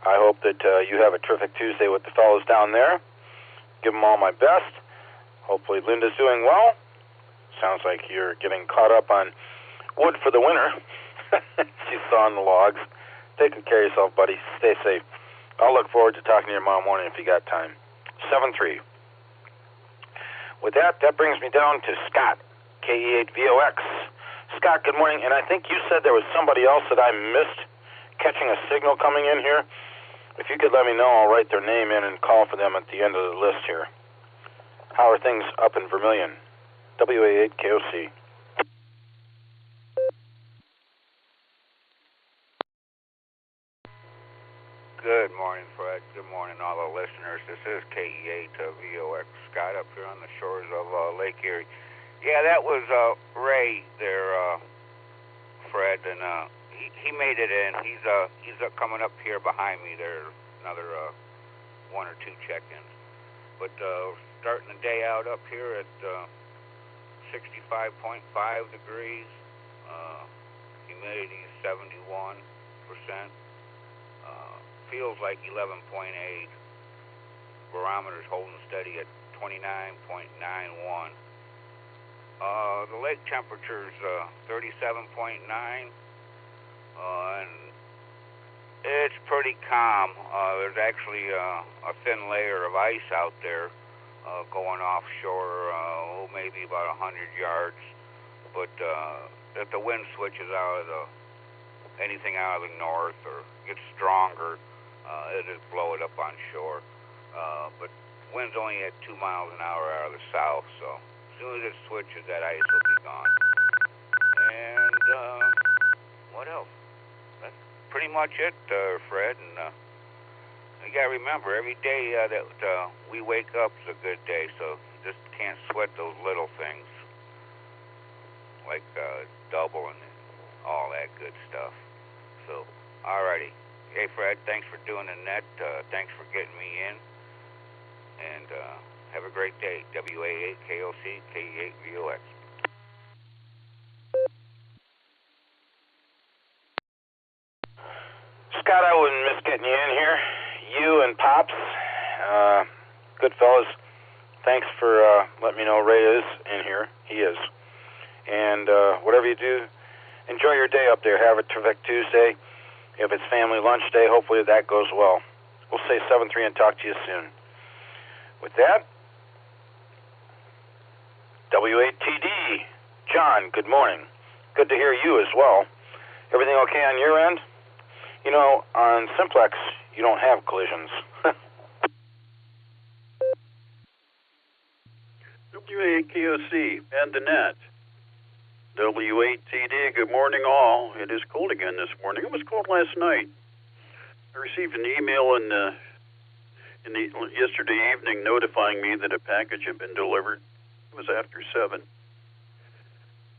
I hope that you have a terrific Tuesday with the fellows down there. Give them all my best. Hopefully Linda's doing well. Sounds like you're getting caught up on wood for the winter. She's sawing the logs. Taking care of yourself, buddy. Stay safe. I'll look forward to talking to you tomorrow morning if you got time. 7-3. With that brings me down to Scott, KE8VOX. Scott, good morning. And I think you said there was somebody else that I missed catching a signal coming in here. If you could let me know, I'll write their name in and call for them at the end of the list here. How are things up in Vermilion? WA8KOC. Good morning, Fred. Good morning, all the listeners. This is KE8VOX Scott up here on the shores of Lake Erie. Yeah, that was Ray there, Fred, and he made it in. He's coming up here behind me. There's another 1 or 2 check-ins. But starting the day out up here at 65.5 degrees, humidity is 71%. Feels like 11.8. Barometer's holding steady at 29.91. The lake temperature's 37.9, and it's pretty calm. There's actually a thin layer of ice out there going offshore, maybe about 100 yards. But if the wind switches out of anything out of the north or gets stronger, it'll just blow it up on shore. But wind's only at 2 miles an hour out of the south, so as soon as it switches, that ice will be gone. And what else? That's pretty much it, Fred. And you gotta remember, every day that we wake up is a good day, so you just can't sweat those little things like double and all that good stuff. So, alrighty. Hey, Fred, thanks for doing the net. Thanks for getting me in. And have a great day. WA8KOC, KE8VOX. Scott, I wouldn't miss getting you in here. You and Pops, good fellas. Thanks for letting me know Ray is in here. He is. And whatever you do, enjoy your day up there. Have a terrific Tuesday. If it's family lunch day, hopefully that goes well. We'll say 7-3 and talk to you soon. With that, W8TD. John, good morning. Good to hear you as well. Everything okay on your end? You know, on Simplex, you don't have collisions. WA8KOC and the net. W8TD, good morning all. It is cold again this morning. It was cold last night. I received an email yesterday evening notifying me that a package had been delivered. It was after 7,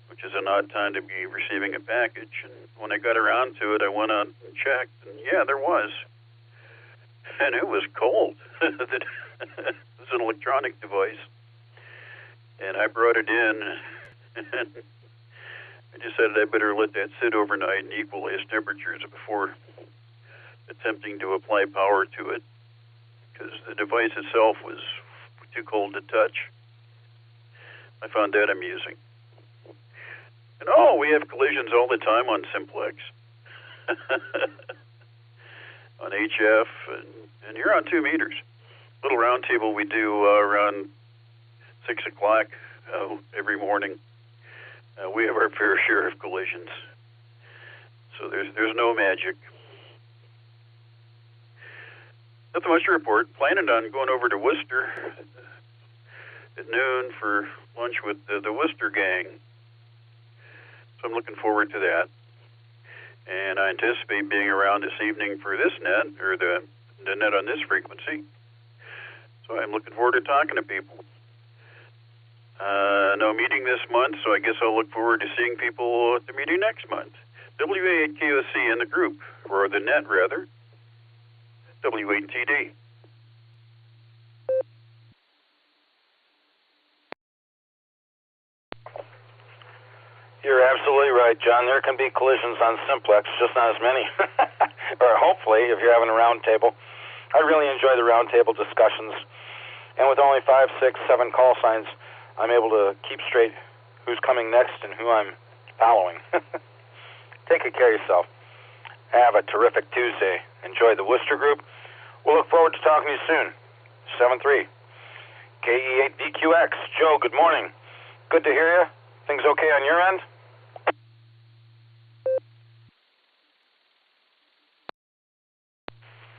which is an odd time to be receiving a package. And when I got around to it, I went out and checked, and yeah, there was. And it was cold. It was an electronic device. And I brought it in, and I decided I better let that sit overnight and equalize temperatures before attempting to apply power to it, because the device itself was too cold to touch. I found that amusing. And we have collisions all the time on Simplex, on HF, and you're on 2 meters. Little round table we do around 6 o'clock every morning. We have our fair share of collisions, so there's no magic. Nothing much to report. Planning on going over to Worcester at noon for lunch with the Worcester gang. So I'm looking forward to that. And I anticipate being around this evening for this net, or the net on this frequency. So I'm looking forward to talking to people. No meeting this month, so I guess I'll look forward to seeing people at the meeting next month. WA8KOC in the group, or the net rather. W8TD. You're absolutely right, John. There can be collisions on Simplex, just not as many. Or hopefully, if you're having a round table. I really enjoy the round table discussions. And with only 5, 6, 7 call signs, I'm able to keep straight who's coming next and who I'm following. Take good care of yourself. Have a terrific Tuesday. Enjoy the Worcester group. We'll look forward to talking to you soon. 7-3. KE8VQX. Joe, good morning. Good to hear you. Things okay on your end?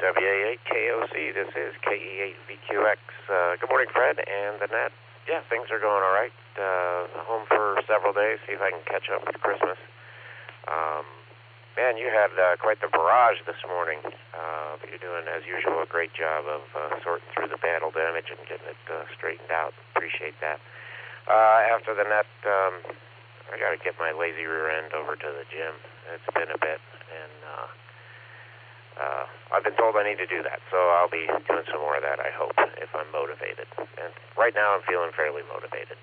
WA8KOC, this is KE8VQX. Good morning, Fred and the net. Yeah, things are going all right. Home for several days, see if I can catch up with Christmas. Man, you had quite the barrage this morning. But you're doing, as usual, a great job of sorting through the battle damage and getting it straightened out. Appreciate that. After the net, I got to get my lazy rear end over to the gym. It's been a bit, and I've been told I need to do that, so I'll be doing some more of that, I hope, if I'm motivated. And right now I'm feeling fairly motivated.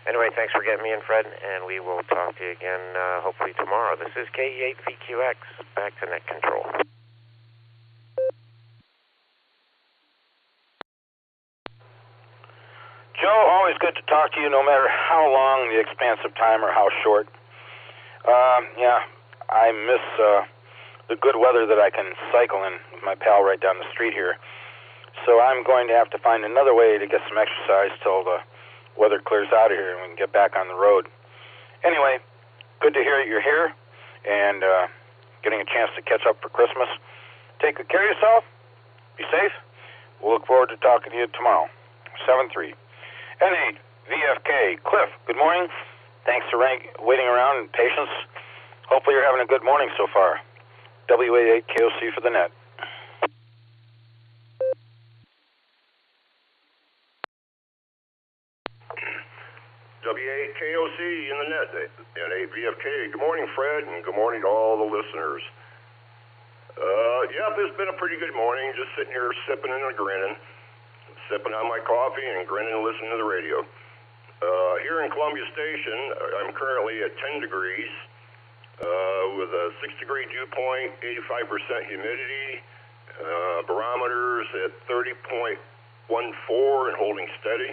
Anyway, thanks for getting me in, Fred, and we will talk to you again hopefully tomorrow. This is KE8VQX, back to net control. Joe, always good to talk to you no matter how long the expanse of time or how short. Yeah, I miss the good weather that I can cycle in with my pal right down the street here. So I'm going to have to find another way to get some exercise till the weather clears out of here and we can get back on the road. Anyway, good to hear that you're here and getting a chance to catch up for Christmas. Take good care of yourself. Be safe. We'll look forward to talking to you tomorrow. 7-3. N8 VFK. Cliff, good morning. Thanks for waiting around and patience. Hopefully you're having a good morning so far. WA8KOC for the net. WA8KOC in the net. N8 VFK. Good morning, Fred, and good morning to all the listeners. Yep, it's been a pretty good morning. Just sitting here sipping and grinning. Sipping on my coffee and grinning and listening to the radio. Here in Columbia Station, I'm currently at 10 degrees with a 6-degree dew point, 85% humidity, barometers at 30.14 and holding steady.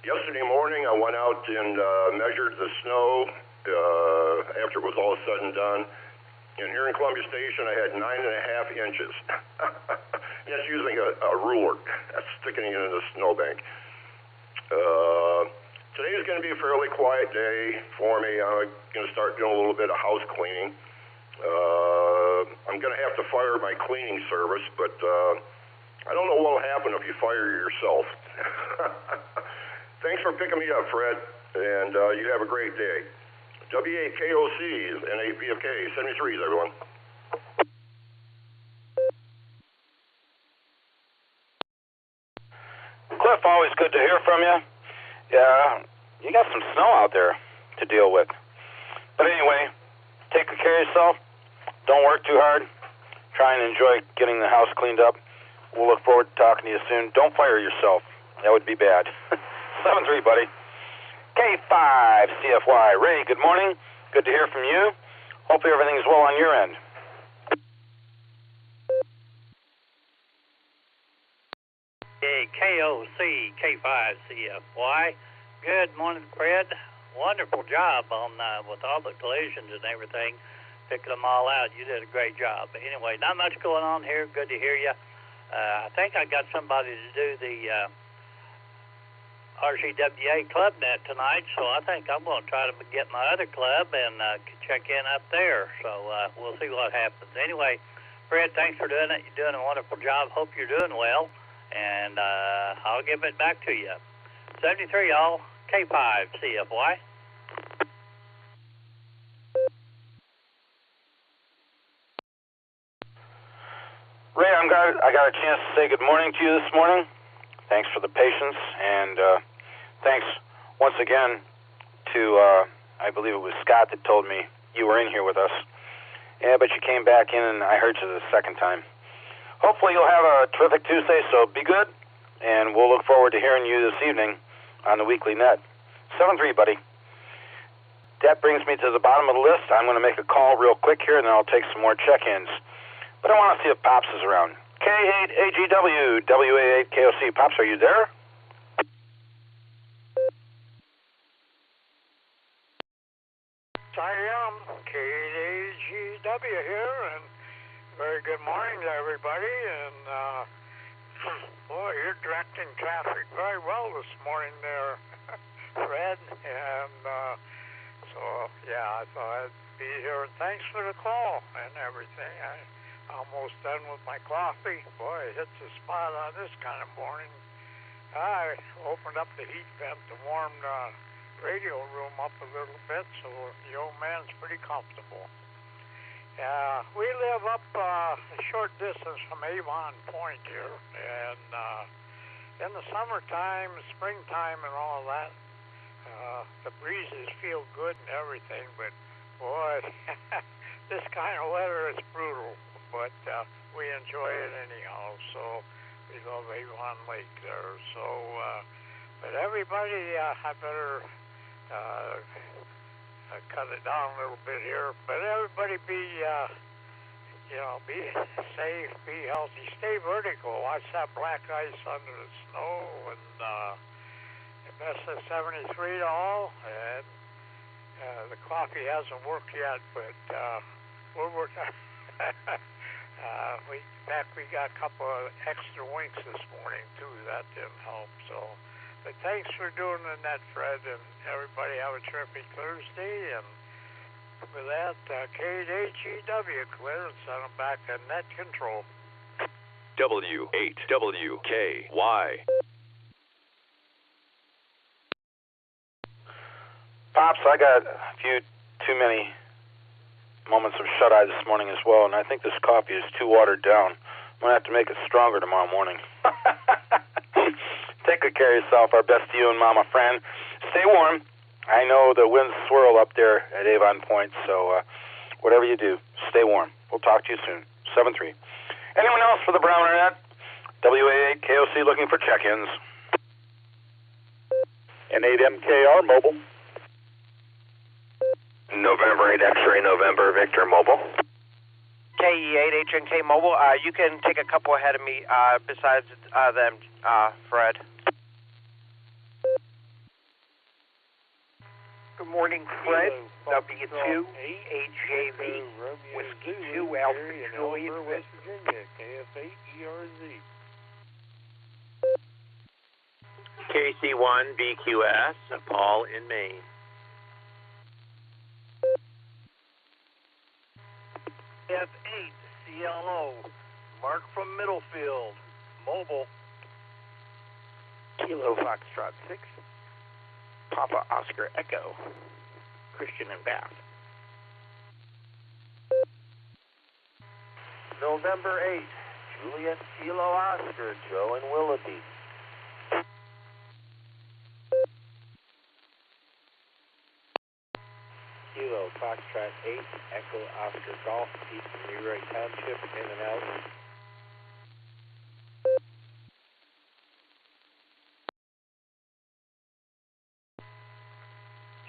Yesterday morning, I went out and measured the snow after it was all said and done. And here in Columbia Station, I had 9.5 inches. That's using a ruler. That's sticking it in the snowbank. Today is going to be a fairly quiet day for me. I'm going to start doing a little bit of house cleaning. I'm going to have to fire my cleaning service, but I don't know what will happen if you fire yourself. Thanks for picking me up, Fred, and you have a great day. WA8KOC and N8VFK, 73s, everyone. CF, always good to hear from you. Yeah, you got some snow out there to deal with. But anyway, take good care of yourself. Don't work too hard. Try and enjoy getting the house cleaned up. We'll look forward to talking to you soon. Don't fire yourself. That would be bad. 7-3, buddy. K5CFY. Ray, good morning. Good to hear from you. Hopefully everything's well on your end. Hey, KOC, K5CFY. Good morning, Fred. Wonderful job on with all the collisions and everything, picking them all out. You did a great job. But anyway, not much going on here. Good to hear you. I think I got somebody to do the RCWA Club Net tonight, so I think I'm going to try to get my other club and check in up there. So we'll see what happens. Anyway, Fred, thanks for doing it. You're doing a wonderful job. Hope you're doing well, and I'll give it back to you. 73, y'all. K5CFY. Ray, I got a chance to say good morning to you this morning. Thanks for the patience, and thanks once again to, I believe it was Scott that told me you were in here with us. Yeah, but you came back in, and I heard you the second time. Hopefully you'll have a terrific Tuesday, so be good, and we'll look forward to hearing you this evening on the Weekly Net. 7-3, buddy. That brings me to the bottom of the list. I'm going to make a call real quick here, and then I'll take some more check-ins. But I want to see if Pops is around. K8AGW, WA8KOC. Pops, are you there? I am. K8AGW here, and very good morning to everybody. And, boy, you're directing traffic very well this morning there, Fred. And so, yeah, I thought I'd be here. And thanks for the call and everything. Almost done with my coffee. Boy, it hits the spot on this kind of morning. I opened up the heat vent to warm the radio room up a little bit, so the old man's pretty comfortable. We live up a short distance from Avon Point here, and in the summertime, springtime, and all that, the breezes feel good and everything, but boy, this kind of weather is brutal. But we enjoy it anyhow, so we love Avon Lake there. So, but everybody, I better cut it down a little bit here. But everybody be safe, be healthy, stay vertical. Watch that black ice under the snow, and best of 73 to all. And the coffee hasn't worked yet, but we're working. We got a couple of extra winks this morning too. That didn't help. So, but thanks for doing the net, Fred, and everybody have a terrific Thursday. And with that, K8HEW clear and send them back to net control. W8WKY. Pops, I got a few too many moments of shut-eye this morning as well, and I think this coffee is too watered down. I'm going to have to make it stronger tomorrow morning. Take good care of yourself. Our best to you and Mama Fran. Stay warm. I know the winds swirl up there at Avon Point, so whatever you do, stay warm. We'll talk to you soon. 7-3. Anyone else for the Barometer Net? WA8KOC looking for check-ins. And 8MKR mobile. November 8 X-ray, November Victor mobile. KE8HNK mobile. You can take a couple ahead of me besides them, Fred. Good morning, Fred. W2 AJV Whiskey 2 Alpha Juliet, West Virginia. KF8 ERZ. KC1 BQS, Paul in Maine. F8 CLO, Mark from Middlefield, mobile. Kilo Foxtrot 6, Papa Oscar Echo, Christian and Bath. November 8, Juliet Kilo Oscar, Joe and Willoughby. Foxtrot 8, Echo Oscar Golf, Eastern Leroy Township, in and out.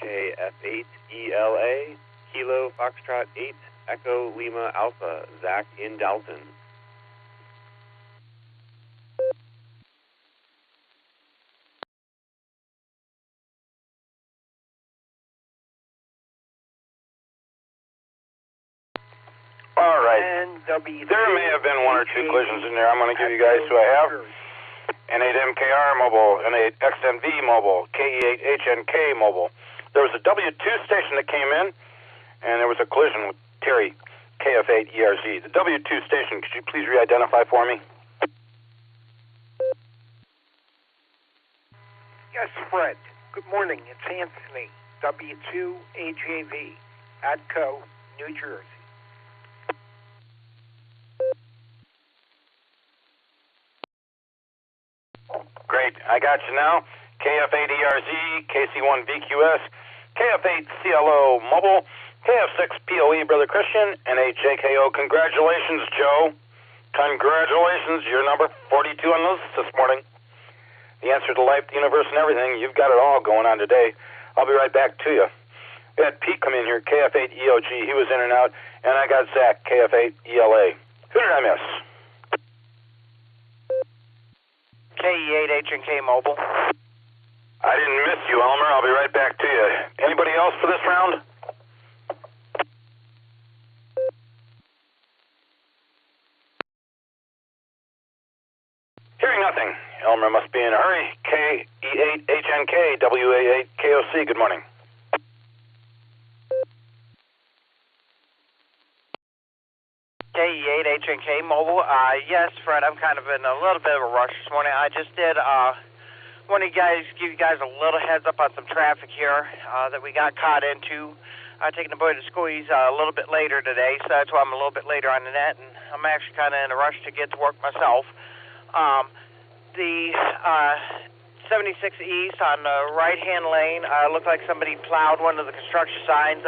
KF8ELA, Kilo Foxtrot 8, Echo Lima Alpha, Zach in Dalton. All right. There may have been one or two collisions in there. I'm going to give you guys who I have. N8MKR mobile, N8XNV mobile, KE8HNK mobile. There was a W2 station that came in, and there was a collision with Terry, KF8ERZ. The W2 station, could you please re-identify for me? Yes, Fred. Good morning. It's Anthony, W2AJV, Atco, New Jersey. Great, I got you now. KF8ERZ, KC1VQS, KF8CLO Mobile, KF6POE Brother Christian, N8JKO. Congratulations, Joe. Congratulations, you're number 42 on the list this morning. The answer to life, the universe, and everything, you've got it all going on today. I'll be right back to you. We had Pete come in here, KF8EOG, he was in and out, and I got Zach, KF8ELA. Who did I miss? KE8HNK Mobile. I didn't miss you, Elmer. I'll be right back to you. Anybody else for this round? Hearing nothing. Elmer must be in a hurry. KE8HNK, WA8KOC, good morning. KE8HNK Mobile. Yes, Fred, I'm kind of in a little bit of a rush this morning. I just did want to give you guys a little heads up on some traffic here that we got caught into. Taking the boy to school, he's a little bit later today, so that's why I'm a little bit later on the net, and I'm actually kind of in a rush to get to work myself. The 76 East on the right-hand lane looked like somebody plowed one of the construction signs.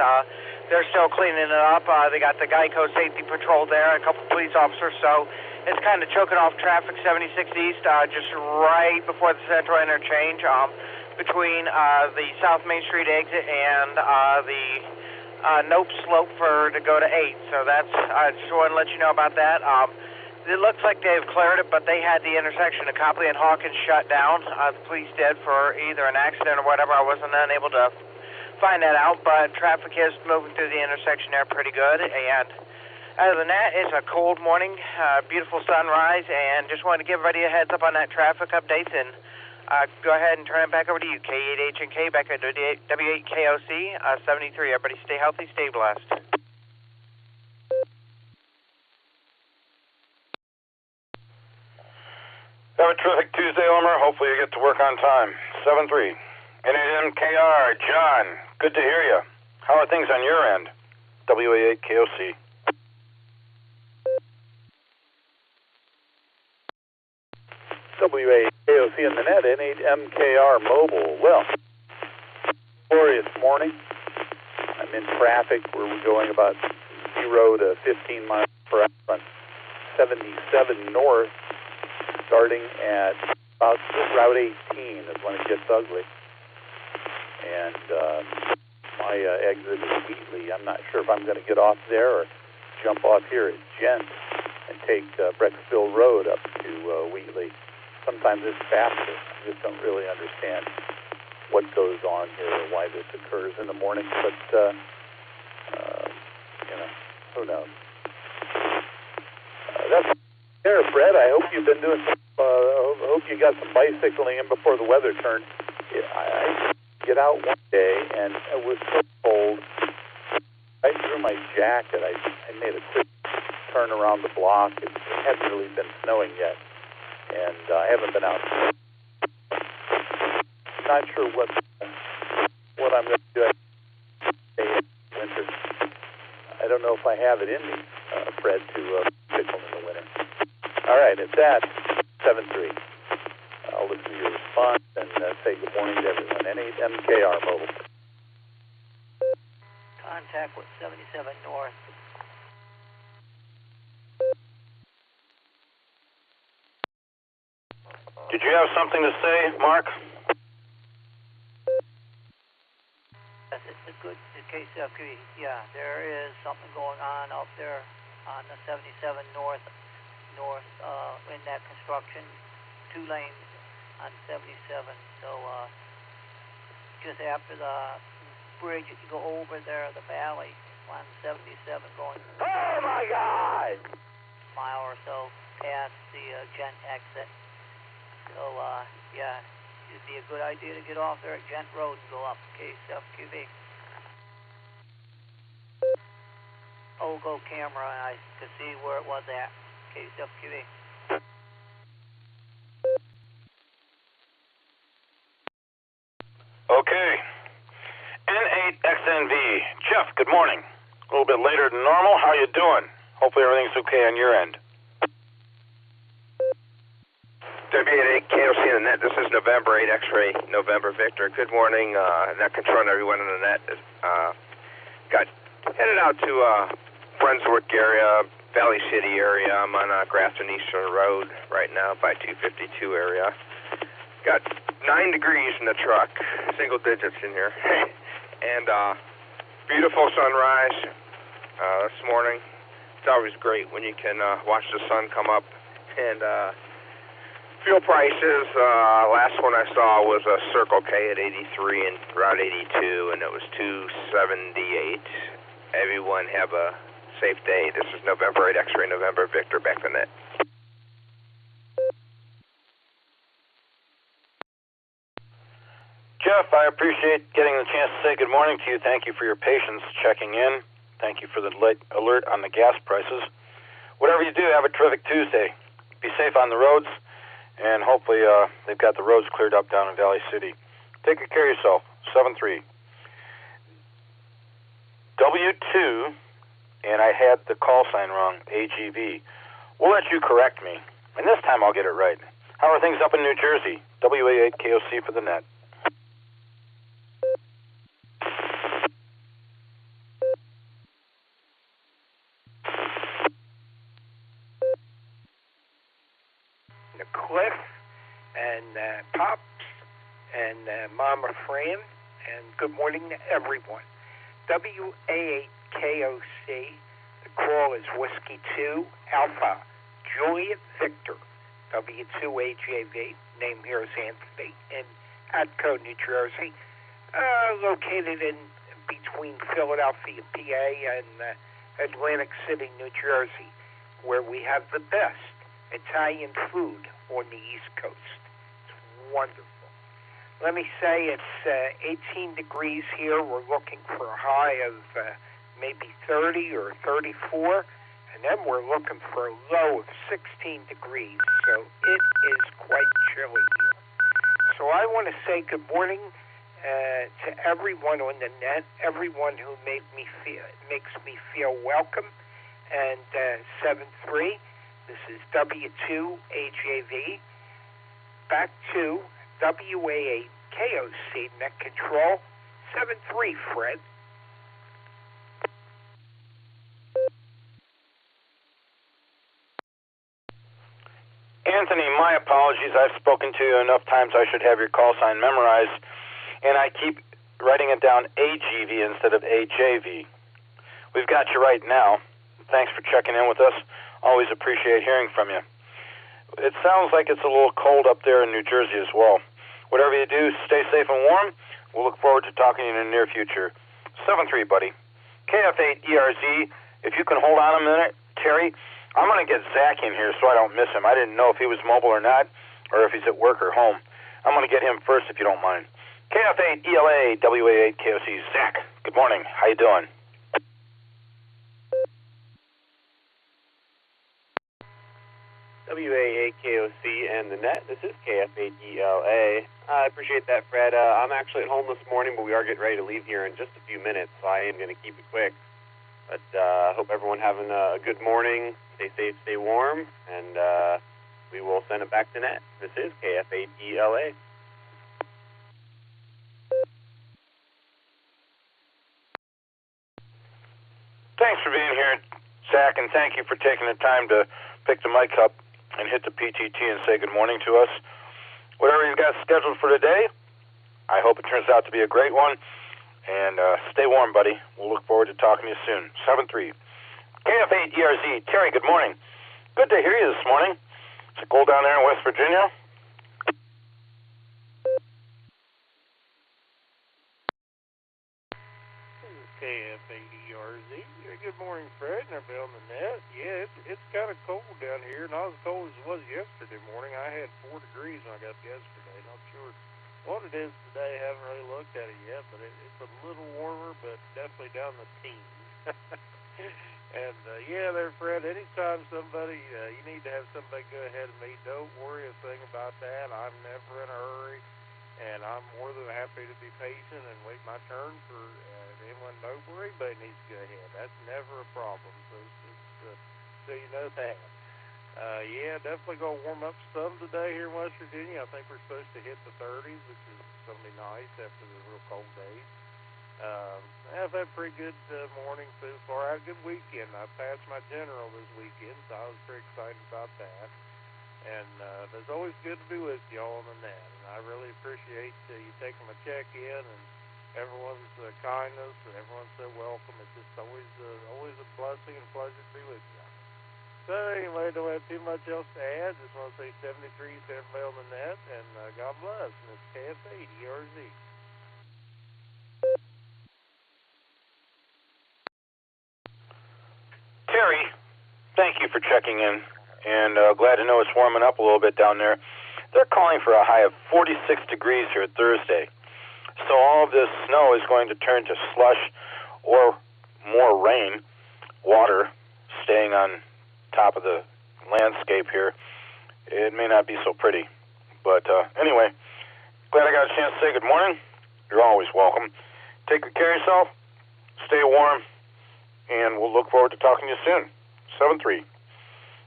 They're still cleaning it up. They got the Geico Safety Patrol there, a couple police officers, so it's kind of choking off traffic 76 East, just right before the Central Interchange, between the South Main Street exit and the Nope slope to go to 8. So that's, I just want to let you know about that. It looks like they've cleared it, but they had the intersection of Copley and Hawkins shut down. The police did for either an accident or whatever. I wasn't unable to find that out, but traffic is moving through the intersection there pretty good. And other than that, it's a cold morning, beautiful sunrise, and just wanted to give everybody a heads up on that traffic updates. And go ahead and turn it back over to you, K8HNK, back at W8KOC 73. Everybody stay healthy, stay blessed. Have a terrific Tuesday, Elmer. Hopefully you get to work on time. 7-3. N8MKR, John, good to hear you. How are things on your end? WA8KOC. WA8KOC in the net, N8MKR Mobile. Well, glorious morning. I'm in traffic where we're going about 0 to 15 miles per hour on 77 north, starting at about Route 18 is when it gets ugly. And my exit is Wheatley. I'm not sure if I'm going to get off there or jump off here at Gent and take Brecksville Road up to Wheatley. Sometimes it's faster. I just don't really understand what goes on here or why this occurs in the morning. But, who knows? That's there, Fred. I hope you've been doing some, hope you got some bicycling in before the weather turned. I get out one day and it was so cold. I threw my jacket. I made a quick turn around the block. It hadn't really been snowing yet, and I haven't been out. Not sure what I'm going to do in winter. I don't know if I have it in me, Fred, to pickle in the winter. All right, it's at 7-3. I'll listen to your response and say good morning to everyone. N8MKR Mobile. contact with 77 North. Did you have something to say, Mark? Yes, it's a good KCFQ. Yeah, there is something going on out there on the 77 North, in that construction, 2 lanes on 77. So just after the bridge, you go over there, the valley on 77 going. Oh my God! Mile or so past the Gent exit. So yeah, it'd be a good idea to get off there at Gent Road and go up KCFQV. Go camera, and I could see where it was at KCFQV. Okay. N8XNV. Jeff, good morning. A little bit later than normal. How you doing? Hopefully everything's okay on your end. W88KOC on the net. This is November 8 X-ray, November Victor. Good morning, net control and everyone on the net. Got headed out to Brunswick area, Valley City area. I'm on Grafton Eastern Road right now by 252 area. Got 9 degrees in the truck, single digits in here. And beautiful sunrise this morning. It's always great when you can watch the sun come up. And fuel prices, last one I saw was a Circle K at 83 and Route 82, and it was $2.78. Everyone have a safe day. This is November 8 X-ray, November Victor, back to net. Jeff, I appreciate getting the chance to say good morning to you. Thank you for your patience checking in. Thank you for the late alert on the gas prices. Whatever you do, have a terrific Tuesday. Be safe on the roads, and hopefully they've got the roads cleared up down in Valley City. Take good care of yourself. 7-3. W2, and I had the call sign wrong, AGV. We'll let you correct me, and this time I'll get it right. How are things up in New Jersey? WA8KOC for the net. Cliff and Pops and Mama Fran, and good morning to everyone. WA8KOC, the call is Whiskey 2 Alpha Juliet Victor. W2AJV, name here is Anthony, in Atco, New Jersey, located in between Philadelphia, PA, and Atlantic City, New Jersey, where we have the best Italian food on the East Coast. It's wonderful. Let me say it's 18 degrees here. We're looking for a high of maybe 30 or 34, and then we're looking for a low of 16 degrees. So it is quite chilly here. So I want to say good morning to everyone on the net, everyone who makes me feel welcome. And 7-3. This is W2AJV, back to WA8KOC, net control, 7-3, Fred. Anthony, my apologies. I've spoken to you enough times I should have your call sign memorized, and I keep writing it down AGV instead of AJV. We've got you right now. Thanks for checking in with us. Always appreciate hearing from you. It sounds like it's a little cold up there in New Jersey as well. Whatever you do, stay safe and warm. We'll look forward to talking to you in the near future. 7-3, buddy. KF8ERZ, if you can hold on a minute, Terry, I'm going to get Zach in here so I don't miss him. I didn't know if he was mobile or not, or if he's at work or home. I'm going to get him first if you don't mind. KF8ELA, WA8KOC, Zach, good morning. How you doing? WA8KOC and the net. This is KF8ELA. I appreciate that, Fred. I'm actually at home this morning, but we are getting ready to leave here in just a few minutes, so I am going to keep it quick. But I hope everyone having a good morning. Stay safe, stay warm, and we will send it back to net. This is KF8ELA. Thanks for being here, Zach, and thank you for taking the time to pick the mic up and hit the PTT and say good morning to us. Whatever you've got scheduled for today, I hope it turns out to be a great one. And stay warm, buddy. We'll look forward to talking to you soon. 7-3. KF8ERZ. Terry, good morning. Good to hear you this morning. Is it cold down there in West Virginia? KF8ERZ. Good morning, Fred, and everybody on the net. Yeah, it's kind of cold down here, not as cold as it was yesterday morning. I had 4 degrees when I got up yesterday. Not sure what it is today. Haven't really looked at it yet, but it's a little warmer, but definitely down the teens. And yeah, there, Fred, anytime somebody, you need to have somebody go ahead of me, don't worry a thing about that. I'm never in a hurry, and I'm more than happy to be patient and wait my turn for anyone. Don't worry, anybody needs to go ahead. That's never a problem, so you know that. Yeah, definitely going to warm up some today here in West Virginia. I think we're supposed to hit the 30s, which is going to be nice after the real cold days. I've had a pretty good morning so far. I had a good weekend. I passed my general this weekend, so I was pretty excited about that. And it's always good to be with y'all on the net. And I really appreciate you taking my check-in and everyone's kindness and everyone's so welcome. It's just always a blessing and pleasure to be with you. So anyway, don't have too much else to add. Just want to say 73 to everybody on the net, and God bless. And it's KF8ERZ. Terry, thank you for checking in, and glad to know it's warming up a little bit down there. They're calling for a high of 46 degrees here Thursday. So all of this snow is going to turn to slush or more rain, water staying on top of the landscape here. It may not be so pretty. But anyway, glad I got a chance to say good morning. You're always welcome. Take good care of yourself. Stay warm. And we'll look forward to talking to you soon. 7-3.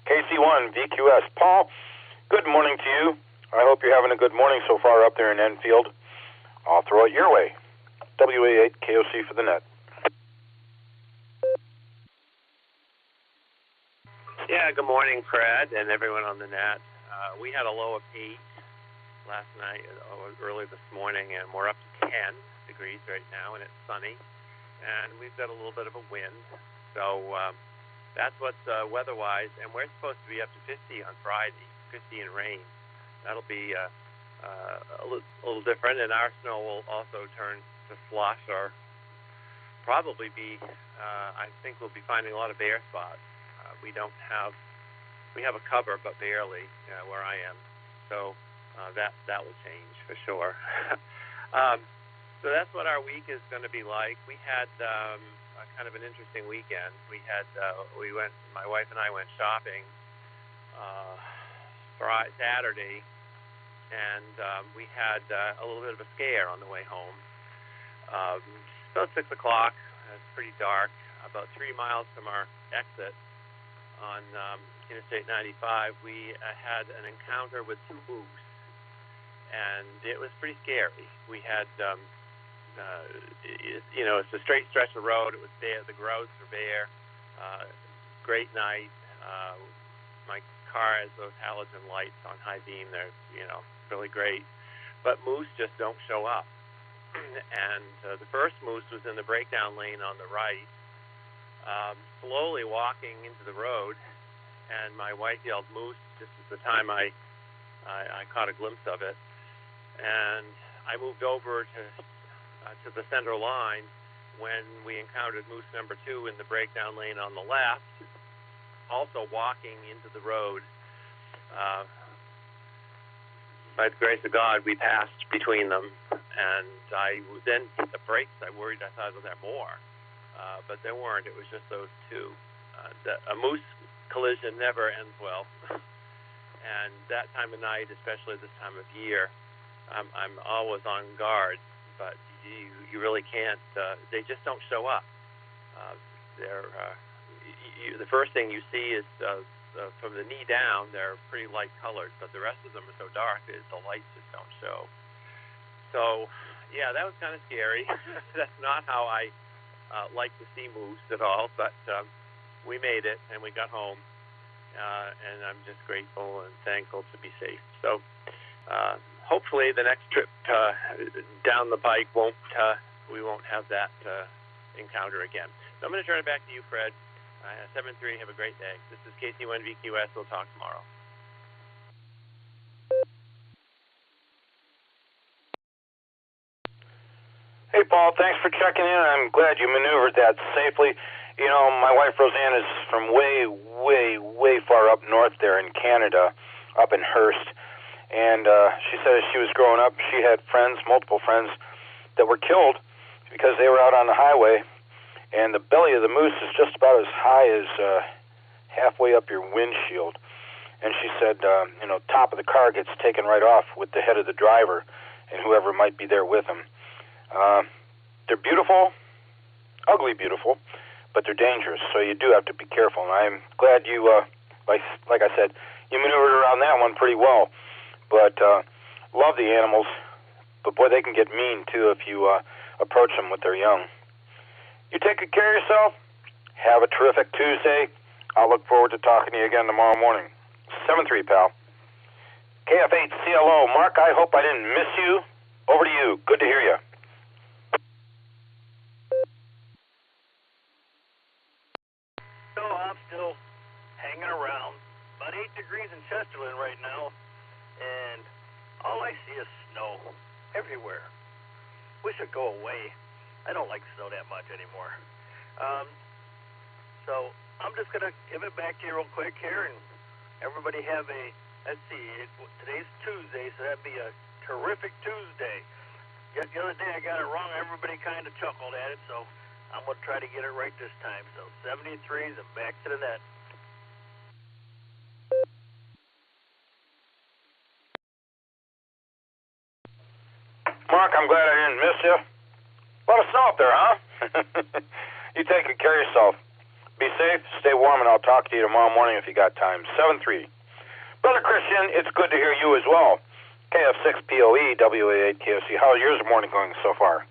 KC1 VQS. Paul, good morning to you. I hope you're having a good morning so far up there in Enfield. I'll throw it your way. WA8 KOC for the net. Yeah, good morning, Fred, and everyone on the net. We had a low of 8 last night, early this morning, and we're up to 10 degrees right now, and it's sunny. And we've got a little bit of a wind, so that's what's weather-wise. And we're supposed to be up to 50 on Friday, 50 in rain. That'll be a little different, and our snow will also turn to slush, or probably be. I think we'll be finding a lot of bare spots. We have a cover, but barely where I am. So that will change for sure. So that's what our week is going to be like. We had kind of an interesting weekend. My wife and I went shopping Saturday, and we had a little bit of a scare on the way home. About 6 o'clock. It's pretty dark. About 3 miles from our exit on Interstate 95, we had an encounter with 2 moose, and it was pretty scary. We had it's a straight stretch of road. It was bare. The roads were bare. Great night. My car has those halogen lights on high beam. They're, really great. But moose just don't show up. And the first moose was in the breakdown lane on the right, slowly walking into the road. And my wife yelled moose just at the time I caught a glimpse of it. And I moved over to the center line when we encountered moose number 2 in the breakdown lane on the left, also walking into the road. By the grace of God, we passed between them, and I then hit the brakes. I thought there were more, but there weren't. It was just those 2. A moose collision never ends well, and that time of night, especially this time of year, I'm always on guard, but you really can't. They just don't show up. The first thing you see is from the knee down, they're pretty light colored, but the rest of them are so dark that the lights just don't show. So, yeah, that was kind of scary. That's not how I like to see moose at all, but we made it and we got home, and I'm just grateful and thankful to be safe. So hopefully the next trip down the bike we won't have that encounter again. So I'm going to turn it back to you, Fred. 7-3, have a great day. This is KC1VQS. We'll talk tomorrow. Hey, Paul, thanks for checking in. I'm glad you maneuvered that safely. You know, my wife Roseanne is from way, way, way far up north there in Canada, up in Hearst. And she said as she was growing up, she had friends, multiple friends, that were killed because they were out on the highway. And the belly of the moose is just about as high as halfway up your windshield. And she said, top of the car gets taken right off with the head of the driver and whoever might be there with him. They're beautiful, ugly beautiful, but they're dangerous, so you do have to be careful. And I'm glad you, like I said, you maneuvered around that one pretty well. But love the animals, but boy, they can get mean, too, if you approach them with their young. You take good care of yourself. Have a terrific Tuesday. I'll look forward to talking to you again tomorrow morning. 7-3, pal. KF8CLO. Mark, I hope I didn't miss you. Over to you. Good to hear you. So I'm still hanging around. About 8 degrees in Chesterland right now, and all I see is snow everywhere. Wish it'd go away. I don't like snow that much anymore. So I'm just going to give it back to you real quick here, and everybody have let's see, today's Tuesday, so that'd be a terrific Tuesday. The other day I got it wrong, everybody kind of chuckled at it, so I'm going to try to get it right this time. So 73s and back to the net. Mark, I'm glad I didn't miss you. A lot of snow up there, huh? You take good care of yourself. Be safe, stay warm, and I'll talk to you tomorrow morning if you got time. 7-3. Brother Christian, it's good to hear you as well. KF6POE, WA8KOC. How's yours morning going so far?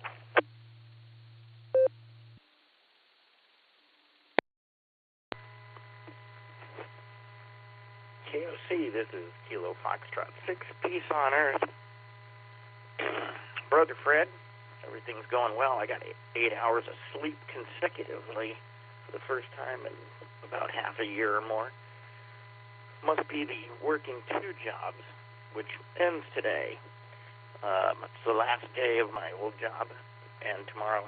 KOC, this is Kilo Foxtrot 6, peace on Earth. Brother Fred, everything's going well. I got 8 hours of sleep consecutively for the first time in about half a year or more. Must be the working 2 jobs, which ends today. It's the last day of my old job, and tomorrow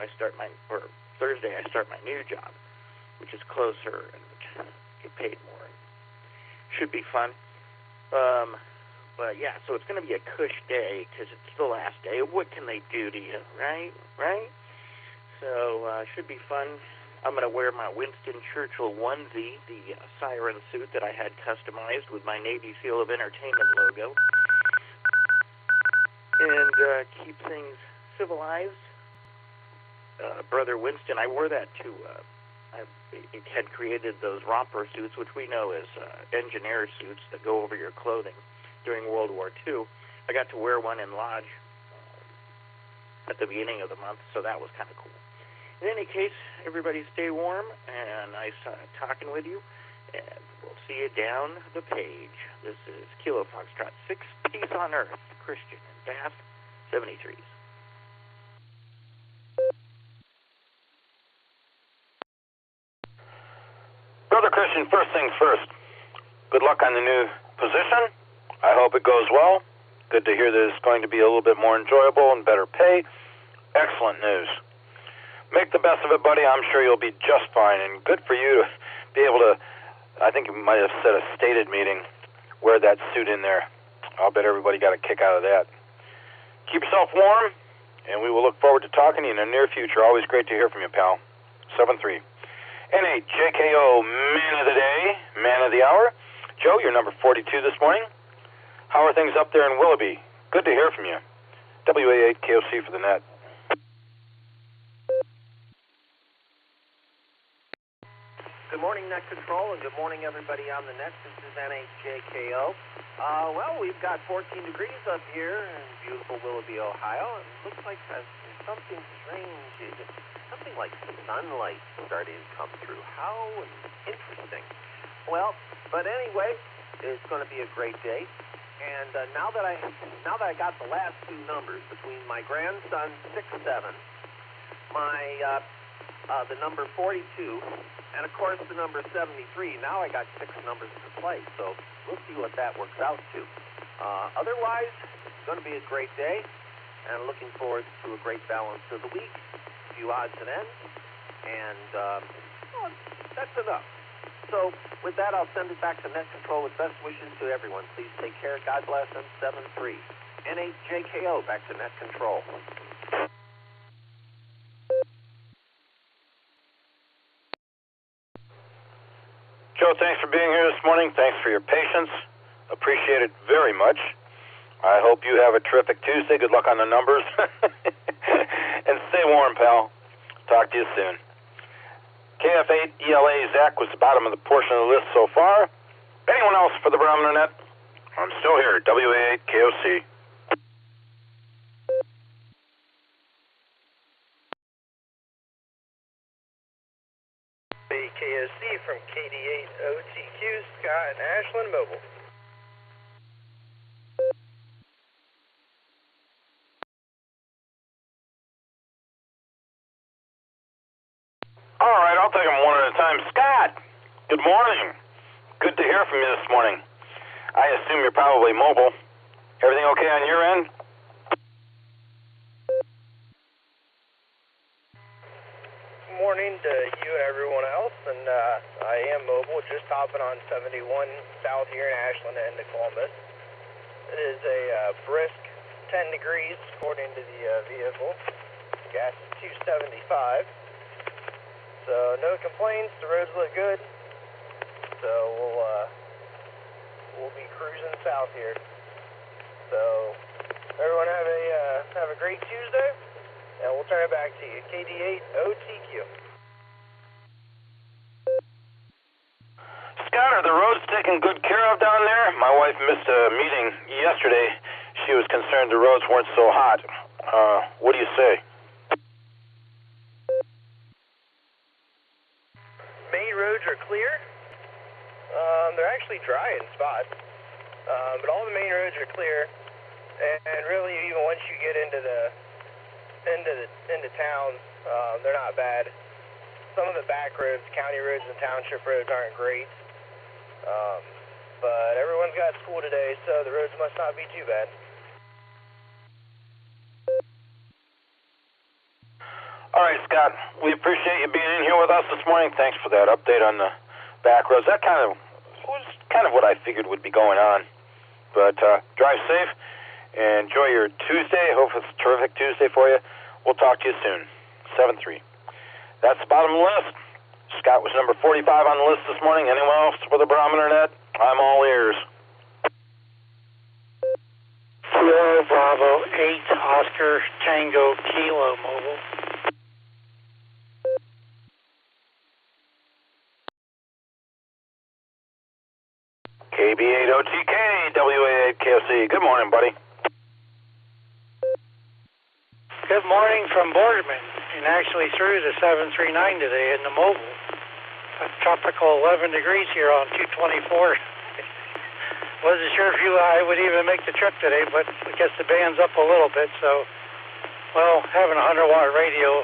Thursday I start my new job, which is closer and get paid more. Should be fun. But yeah, so it's going to be a cush day because it's the last day. What can they do to you, right? So should be fun. I'm going to wear my Winston Churchill onesie, the siren suit that I had customized with my Navy SEAL of Entertainment logo, and keep things civilized. Brother Winston, I wore that to, it had created those romper suits, which we know as engineer suits that go over your clothing during World War II. I got to wear one in Lodge at the beginning of the month, so that was kind of cool. In any case, everybody stay warm, and nice talking with you, and we'll see you down the page. This is Kilo Foxtrot 6, peace on Earth, Christian and Bath, 73s. Brother Christian, first things first. Good luck on the new position. I hope it goes well. Good to hear that it's going to be a little bit more enjoyable and better pay. Excellent news. Make the best of it, buddy. I'm sure you'll be just fine, and good for you to be able to, I think you might have said a stated meeting, wear that suit in there. I'll bet everybody got a kick out of that. Keep yourself warm, and we will look forward to talking to you in the near future. Always great to hear from you, pal. 7-3. NHJKO, man of the day, man of the hour. Joe, you're number 42 this morning. How are things up there in Willoughby? Good to hear from you. WA8KOC for the net. Good morning, Net Control, and good morning, everybody on the net. This is NHJKO. Well, we've got 14 degrees up here in beautiful Willoughby, Ohio. It looks like something strange. something like sunlight starting to come through. How interesting. Well, but anyway, it's going to be a great day. And now that I got the last two numbers between my grandson 6'7", my the number 42, and of course the number 73. Now I got 6 numbers to play, so we'll see what that works out to. Otherwise, it's going to be a great day, and looking forward to a great balance of the week, a few odds and ends, and well, that's enough. So with that, I'll send it back to Net Control with best wishes to everyone. Please take care. God bless, and 7-3. N8JKO, back to Net Control. Joe, thanks for being here this morning. Thanks for your patience. Appreciate it very much. I hope you have a terrific Tuesday. Good luck on the numbers. And stay warm, pal. Talk to you soon. KF8 ELA Zach was the bottom of the portion of the list so far. Anyone else for the Barometer Net? I'm still here. WA8 KOC. KOC from KD8 OTQ, Scott and Ashland Mobile. All right, I'll take them one at a time. Scott, good morning. Good to hear from you this morning. I assume you're probably mobile. Everything okay on your end? Morning to you and everyone else, and I am mobile, just hopping on 71 south here in Ashland into Columbus. It is a brisk 10 degrees according to the vehicle. Gas is 275, so no complaints. The roads look good, so we'll be cruising south here. So everyone have a great Tuesday. And we'll turn it back to you. KD8 OTQ. Scott, are the roads taken good care of down there? My wife missed a meeting yesterday. She was concerned the roads weren't so hot. What do you say? Main roads are clear. They're actually dry in spots. But all the main roads are clear. And really, even once you get into town, they're not bad. Some of the back roads, county roads and township roads aren't great. But everyone's got school today, so the roads must not be too bad. All right, Scott, we appreciate you being in here with us this morning. Thanks for that update on the back roads. That was kind of what I figured would be going on. But drive safe and enjoy your Tuesday. Hope it's a terrific Tuesday for you. We'll talk to you soon. 7-3. That's the bottom of the list. Scott was number 45 on the list this morning. Anyone else for the Barometer Net? I'm all ears. Sierra Bravo 8 Oscar Tango Kilo Mobile. KB8 OTK, WA8 KOC. Good morning, buddy. Good morning from Boardman, and actually through the 739 today in the mobile. A tropical 11 degrees here on 224. Wasn't sure if I would even make the trip today, but I guess the band's up a little bit, so, well, having a 100-watt radio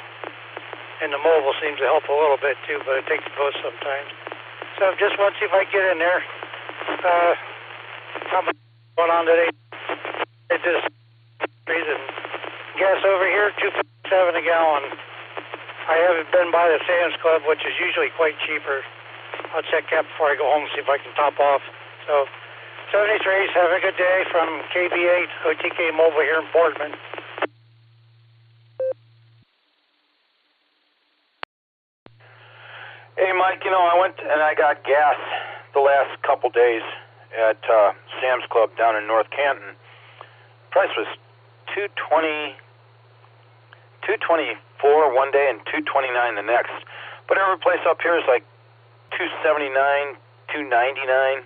in the mobile seems to help a little bit too, but it takes both sometimes. So just want to see if I can get in there. How much going on today? It just reason. Gas over here, $2.57 a gallon. I haven't been by the Sam's Club, which is usually quite cheaper. I'll check that before I go home and see if I can top off. So, 73s, have a good day from KB8 OTK Mobile here in Boardman. Hey, Mike, I went and I got gas the last couple days at Sam's Club down in North Canton. Price was $2.24 one day and $2.29 the next. But every place up here is like $2.79, $2.99.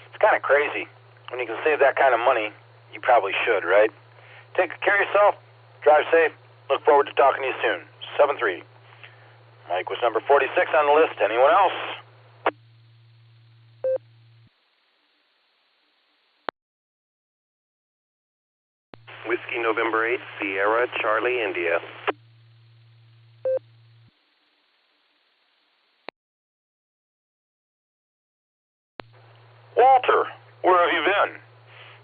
It's kind of crazy. When you can save that kind of money, you probably should, right? Take care of yourself. Drive safe. Look forward to talking to you soon. 7-3. Mike was number 46 on the list. Anyone else? Whiskey November 8, Sierra Charlie India. Walter, where have you been?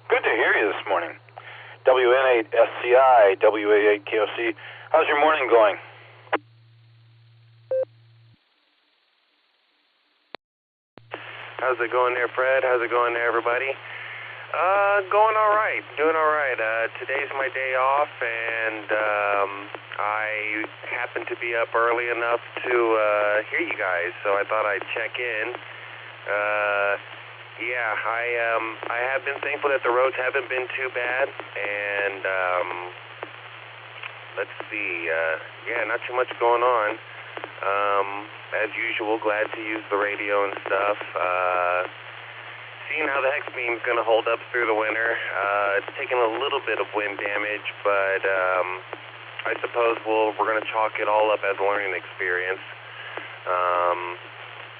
Good to hear you this morning. WN8SCI, WA8KOC. How's your morning going? How's it going there, Fred? How's it going there, everybody? Going all right. Doing all right. Today's my day off, and I happened to be up early enough to hear you guys, so I thought I'd check in. Yeah, I have been thankful that the roads haven't been too bad, and let's see. Yeah, not too much going on. As usual, glad to use the radio and stuff. Seeing how the hex beam's going to hold up through the winter. It's taken a little bit of wind damage, but I suppose we're going to chalk it all up as a learning experience.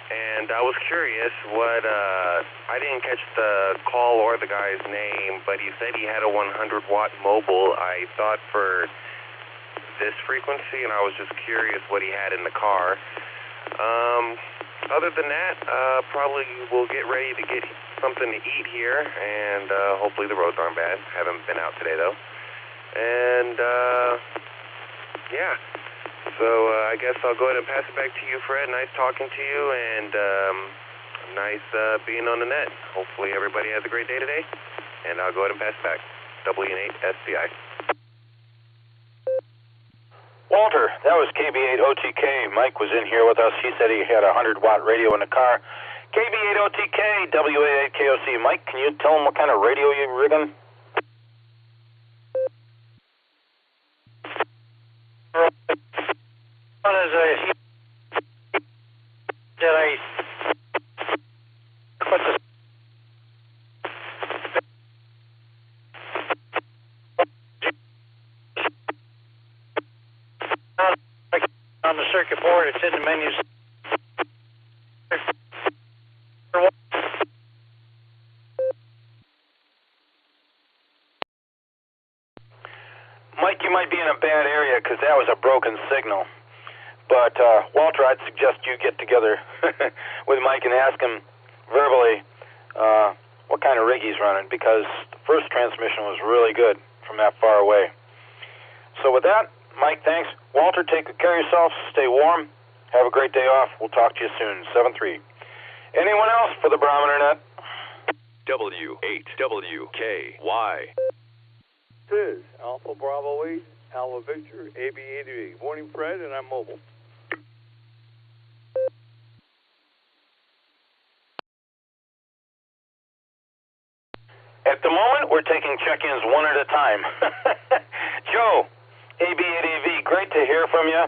And I was curious what, I didn't catch the call or the guy's name, but he said he had a 100-watt mobile. I thought for this frequency, and I was just curious what he had in the car. Other than that, probably we'll get ready to get something to eat here, and hopefully the roads aren't bad. Haven't been out today, though. And, yeah. So I guess I'll go ahead and pass it back to you, Fred. Nice talking to you, and nice being on the net. Hopefully everybody has a great day today, and I'll go ahead and pass it back. WN8SCI. Walter, that was KB8OTK. Mike was in here with us. He said he had a 100-watt radio in the car. KB8OTK, WA8KOC. Mike, can you tell him what kind of radio you're rigging? Did I put the on the circuit board? It's in the menus. Mike, you might be in a bad area because that was a broken signal. But, Walter, I'd suggest you get together with Mike and ask him verbally what kind of rig he's running, because the first transmission was really good from that far away. So with that, Mike, thanks. Walter, take care of yourself. Stay warm. Have a great day off. We'll talk to you soon. 7-3. Anyone else for the Barometer Net? W8WKY. This is Alpha Bravo 8, Alpha Victor, AB88. Morning, Fred, and I'm mobile. At the moment, we're taking check-ins one at a time. Joe, AB8AV, great to hear from you.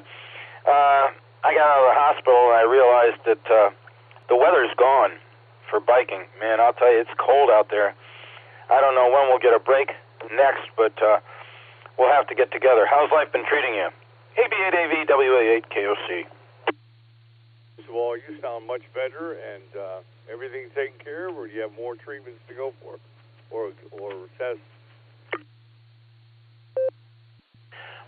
I got out of the hospital and I realized that the weather's gone for biking. Man, I'll tell you, it's cold out there. I don't know when we'll get a break next, but we'll have to get together. How's life been treating you? AB8AV, WA8KOC. First of all, you sound much better, and everything's taken care of, or do you have more treatments to go for? Or tests?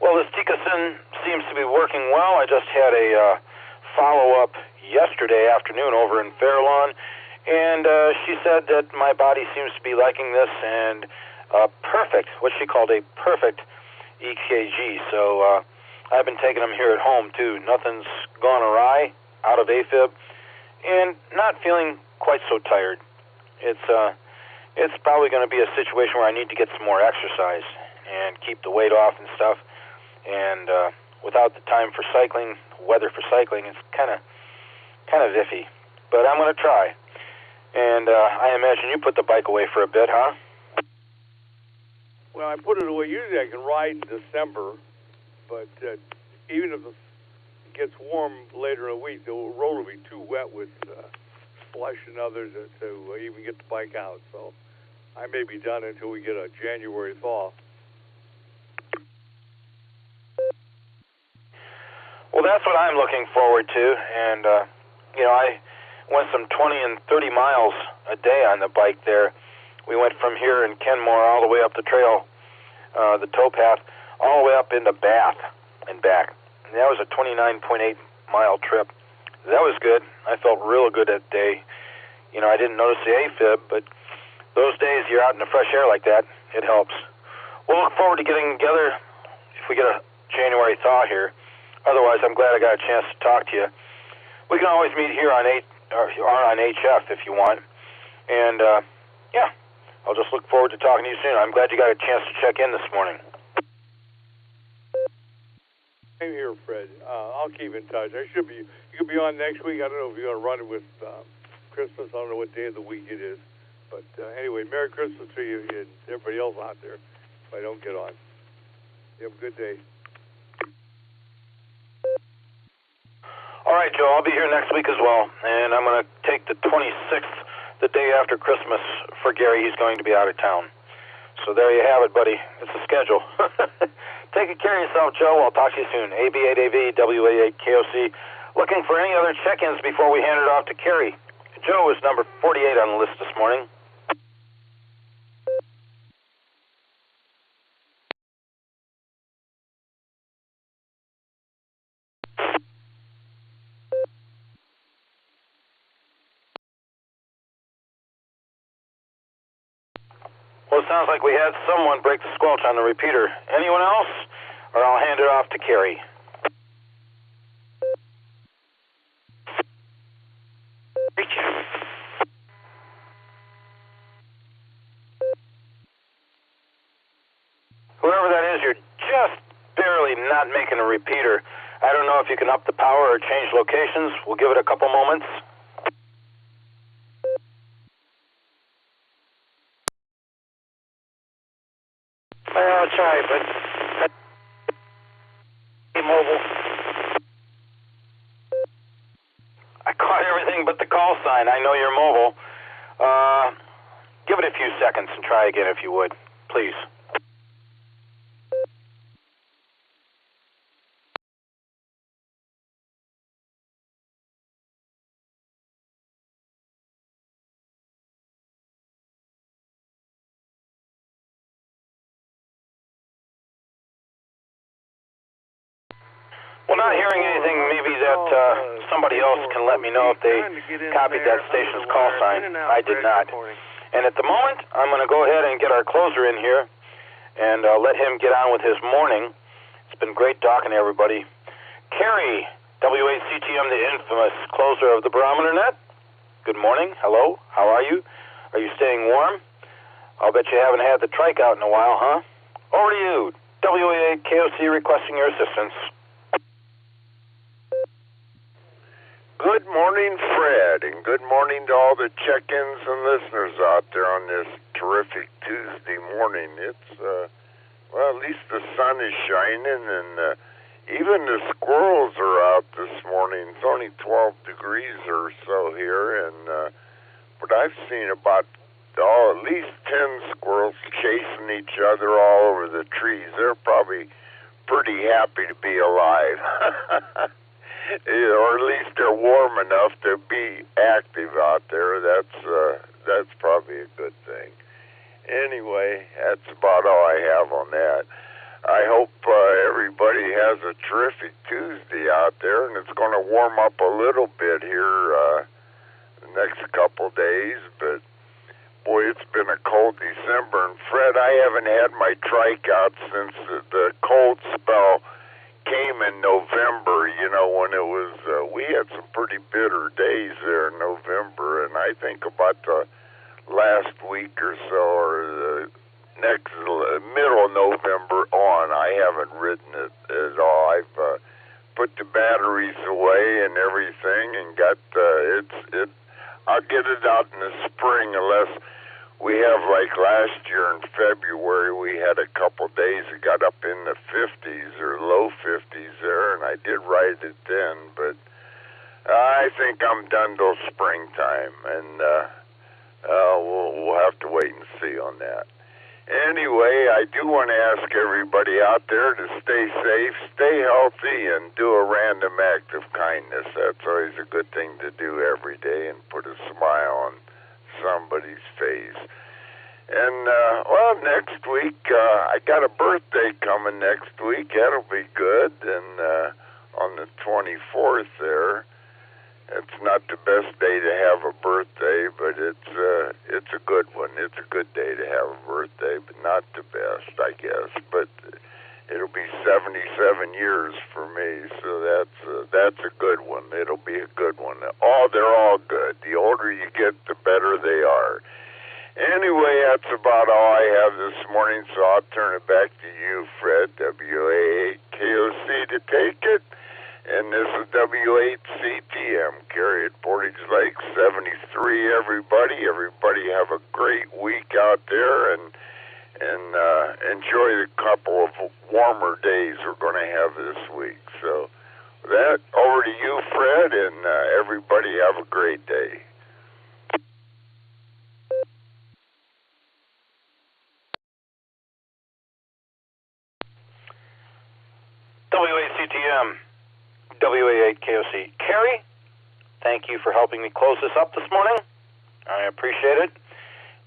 Well, this Ticasyn seems to be working well. I just had a follow-up yesterday afternoon over in Fairlawn, and she said that my body seems to be liking this, and perfect, what she called a perfect EKG. So I've been taking them here at home, too. Nothing's gone awry, out of AFib, and not feeling quite so tired. It's probably going to be a situation where I need to get some more exercise and keep the weight off and stuff. And without the time for cycling, weather for cycling, it's kind of iffy. But I'm going to try. And I imagine you put the bike away for a bit, huh? Well, I put it away. Usually I can ride in December, but even if it gets warm later in the week, the road will be too wet with slush and others to even get the bike out. So I may be done until we get a January thaw. Well, that's what I'm looking forward to. And, I went some 20 and 30 miles a day on the bike there. We went from here in Kenmore all the way up the trail, the towpath, all the way up into Bath and back. And that was a 29.8-mile trip. That was good. I felt real good that day. I didn't notice the AFib, but those days you're out in the fresh air like that, it helps. We'll look forward to getting together if we get a January thaw here. Otherwise, I'm glad I got a chance to talk to you. We can always meet here on on HF if you want. And, I'll just look forward to talking to you soon. I'm glad you got a chance to check in this morning. Same here, Fred. I'll keep in touch. You could be on next week. I don't know if you're going to run it with Christmas. I don't know what day of the week it is. But anyway, Merry Christmas to you and everybody else out there if I don't get on. You have a good day. All right, Joe, I'll be here next week as well. And I'm going to take the 26th, the day after Christmas, for Gary. He's going to be out of town. So there you have it, buddy. It's a schedule. Take care of yourself, Joe. I'll talk to you soon. AB8AV, WA8KOC. Looking for any other check-ins before we hand it off to Kerry. Joe is number 48 on the list this morning. Well, it sounds like we had someone break the squelch on the repeater. Anyone else? Or I'll hand it off to Kerry. Whoever that is, you're just barely not making a repeater. I don't know if you can up the power or change locations. We'll give it a couple moments. Well, I'll try, but mobile. I caught everything but the call sign. I know you're mobile. Give it a few seconds and try again if you would, please. Well, not hearing anything, maybe that somebody else can let me know if they copied that station's call sign. I did not. And at the moment, I'm going to go ahead and get our closer in here and let him get on with his morning. It's been great talking to everybody. Kerry, WACTM, the infamous closer of the Barometer Net. Good morning. Hello. How are you? Are you staying warm? I'll bet you haven't had the trike out in a while, huh? Over to you. WA8KOC requesting your assistance. Good morning, Fred, and good morning to all the check-ins and listeners out there on this terrific Tuesday morning. It's, at least the sun is shining, and even the squirrels are out this morning. It's only 12 degrees or so here, and but I've seen about at least 10 squirrels chasing each other all over the trees. They're probably pretty happy to be alive. Or at least they're warm enough to be active out there. That's probably a good thing. Anyway, that's about all I have on that. I hope everybody has a terrific Tuesday out there, and it's going to warm up a little bit here the next couple days, but boy, it's been a cold December. And Fred, I haven't had my trike out since the cold spell came in November, when it was, we had some pretty bitter days there in November, and I think about the last week or so, or the next middle of November on, I haven't ridden it at all. I've put the batteries away and everything, and got, I'll get it out in the spring unless we have, like last year in February, we had a couple days that got up in the 50s or low 50s there, and I did ride it then, but I think I'm done till springtime, and we'll have to wait and see on that. Anyway, I do want to ask everybody out there to stay safe, stay healthy, and do a random act of kindness. That's always a good thing to do every day and put a smile on somebody's face. And, well, next week, I got a birthday coming next week. That'll be good. And on the 24th there, it's not the best day to have a birthday, but it's a good one. It's a good day to have a birthday, but not the best, I guess. But it'll be 77 years for me, so that's a good one. It'll be a good one. They're all good. The older you get, the better they are. Anyway, that's about all I have this morning, so I'll turn it back to you, Fred, WA8KOC, to take it. And this is W8CTM, carry at Portage Lake, 73, everybody. Everybody have a great week out there, and enjoy the couple of warmer days we're going to have this week. So with that, over to you, Fred, and everybody have a great day. WACTM, WA8KOC. Carrie, thank you for helping me close this up this morning. I appreciate it.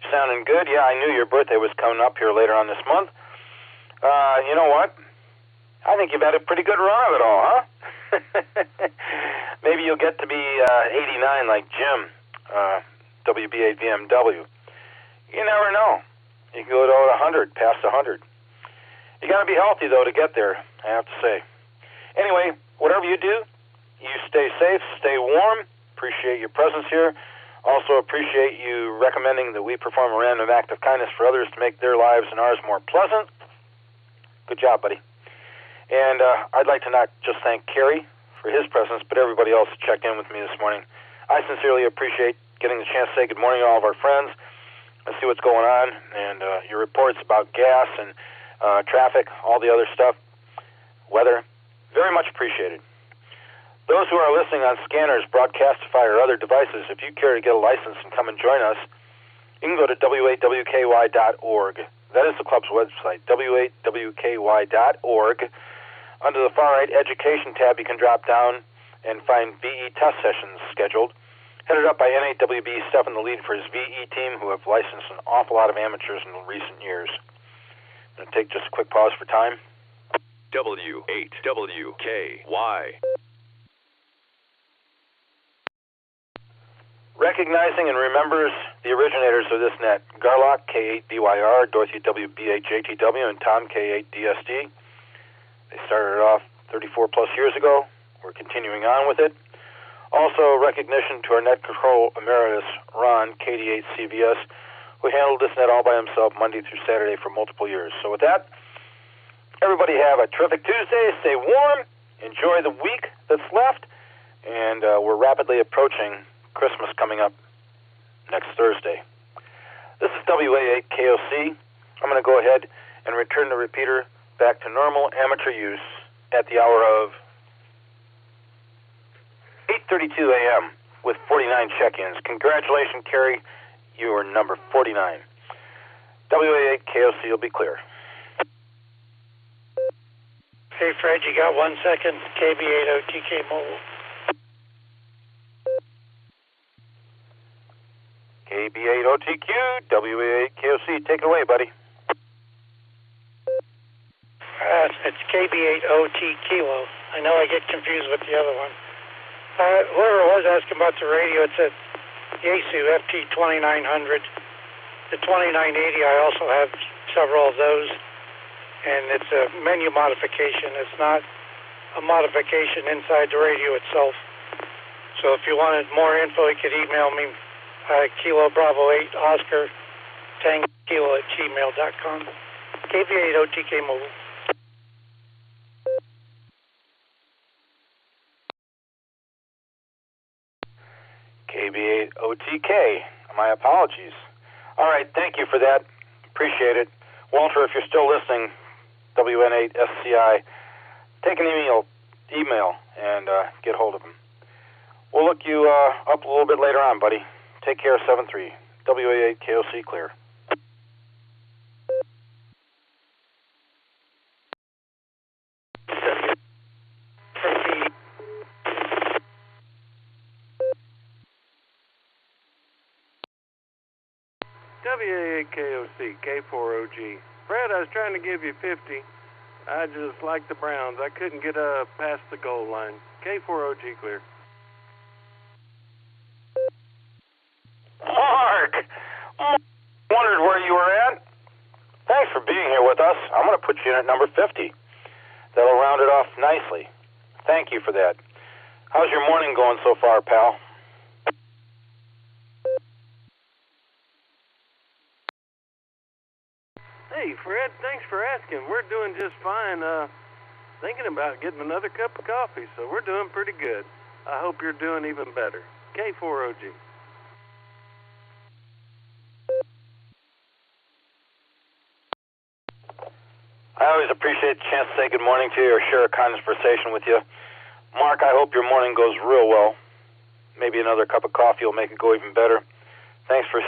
You're sounding good. Yeah, I knew your birthday was coming up here later on this month. You know what? I think you've had a pretty good run of it all, huh? Maybe you'll get to be 89 like Jim, WB8BMW. You never know. You can go to 100, past 100. You got to be healthy, though, to get there, I have to say. Anyway, whatever you do, you stay safe, stay warm. Appreciate your presence here. Also appreciate you recommending that we perform a random act of kindness for others to make their lives and ours more pleasant. Good job, buddy. And I'd like to not just thank Kerry for his presence, but everybody else who checked in with me this morning. I sincerely appreciate getting the chance to say good morning to all of our friends and see what's going on, and your reports about gas and traffic, all the other stuff, weather, very much appreciated. Those who are listening on scanners, Broadcastify, or other devices, if you care to get a license and come and join us, you can go to w8wky.org. That is the club's website, w8wky.org. Under the far right Education tab, you can drop down and find VE test sessions scheduled, headed up by NAWB Stephen the lead for his VE team, who have licensed an awful lot of amateurs in recent years. I'm going to take just a quick pause for time. W8WKY. Recognizing and remembers the originators of this net, Garlock, K8BYR, Dorothy WBHJTW, and Tom, K8DSD. They started it off 34-plus years ago. We're continuing on with it. Also, recognition to our net control emeritus, Ron, KD8CVS, who handled this net all by himself Monday through Saturday for multiple years. So with that, everybody have a terrific Tuesday. Stay warm. Enjoy the week that's left. And we're rapidly approaching Christmas coming up next Thursday. This is WA8KOC. I'm going to go ahead and return the repeater back to normal amateur use at the hour of 8:32 a.m. with 49 check-ins. Congratulations, Kerry. You are number 49. WA8KOC will be clear. Hey, Fred, you got 1 second. KB8OTK mobile. KB8OTQ, WA8KOC. Take it away, buddy. It's KB8OT Kilo. I know I get confused with the other one. Whoever was asking about the radio, it's a Yaesu FT2900. The 2980, I also have several of those, and it's a menu modification. It's not a modification inside the radio itself. So if you wanted more info, you could email me, Kilo Bravo 8 Oscar Tango Kilo at gmail.com. KB8OTK Mobile. KB8OTK. My apologies. All right, thank you for that. Appreciate it. Walter, if you're still listening, WN8SCI, take an email and get hold of him. We'll look you up a little bit later on, buddy. Take care, 7-3. WA8KOC clear. KOC, K4OG. Fred, I was trying to give you 50. I just like the Browns. I couldn't get past the goal line. K4OG clear. Mark! Wondered where you were at. Thanks for being here with us. I'm going to put you in at number 50. That'll round it off nicely. Thank you for that. How's your morning going so far, pal? Hey, Fred, thanks for asking. We're doing just fine. Thinking about getting another cup of coffee, so we're doing pretty good. I hope you're doing even better. K4OG. I always appreciate the chance to say good morning to you or share a conversation with you. Mark, I hope your morning goes real well. Maybe another cup of coffee will make it go even better. Thanks for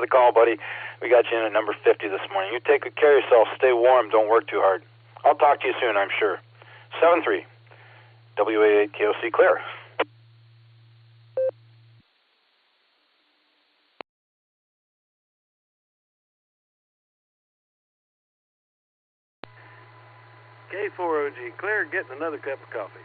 the call, buddy. We got you in at number 50 this morning. You take good care of yourself. Stay warm. Don't work too hard. I'll talk to you soon, I'm sure. 7-3. WA8 KOC clear. K4OG clear, getting another cup of coffee.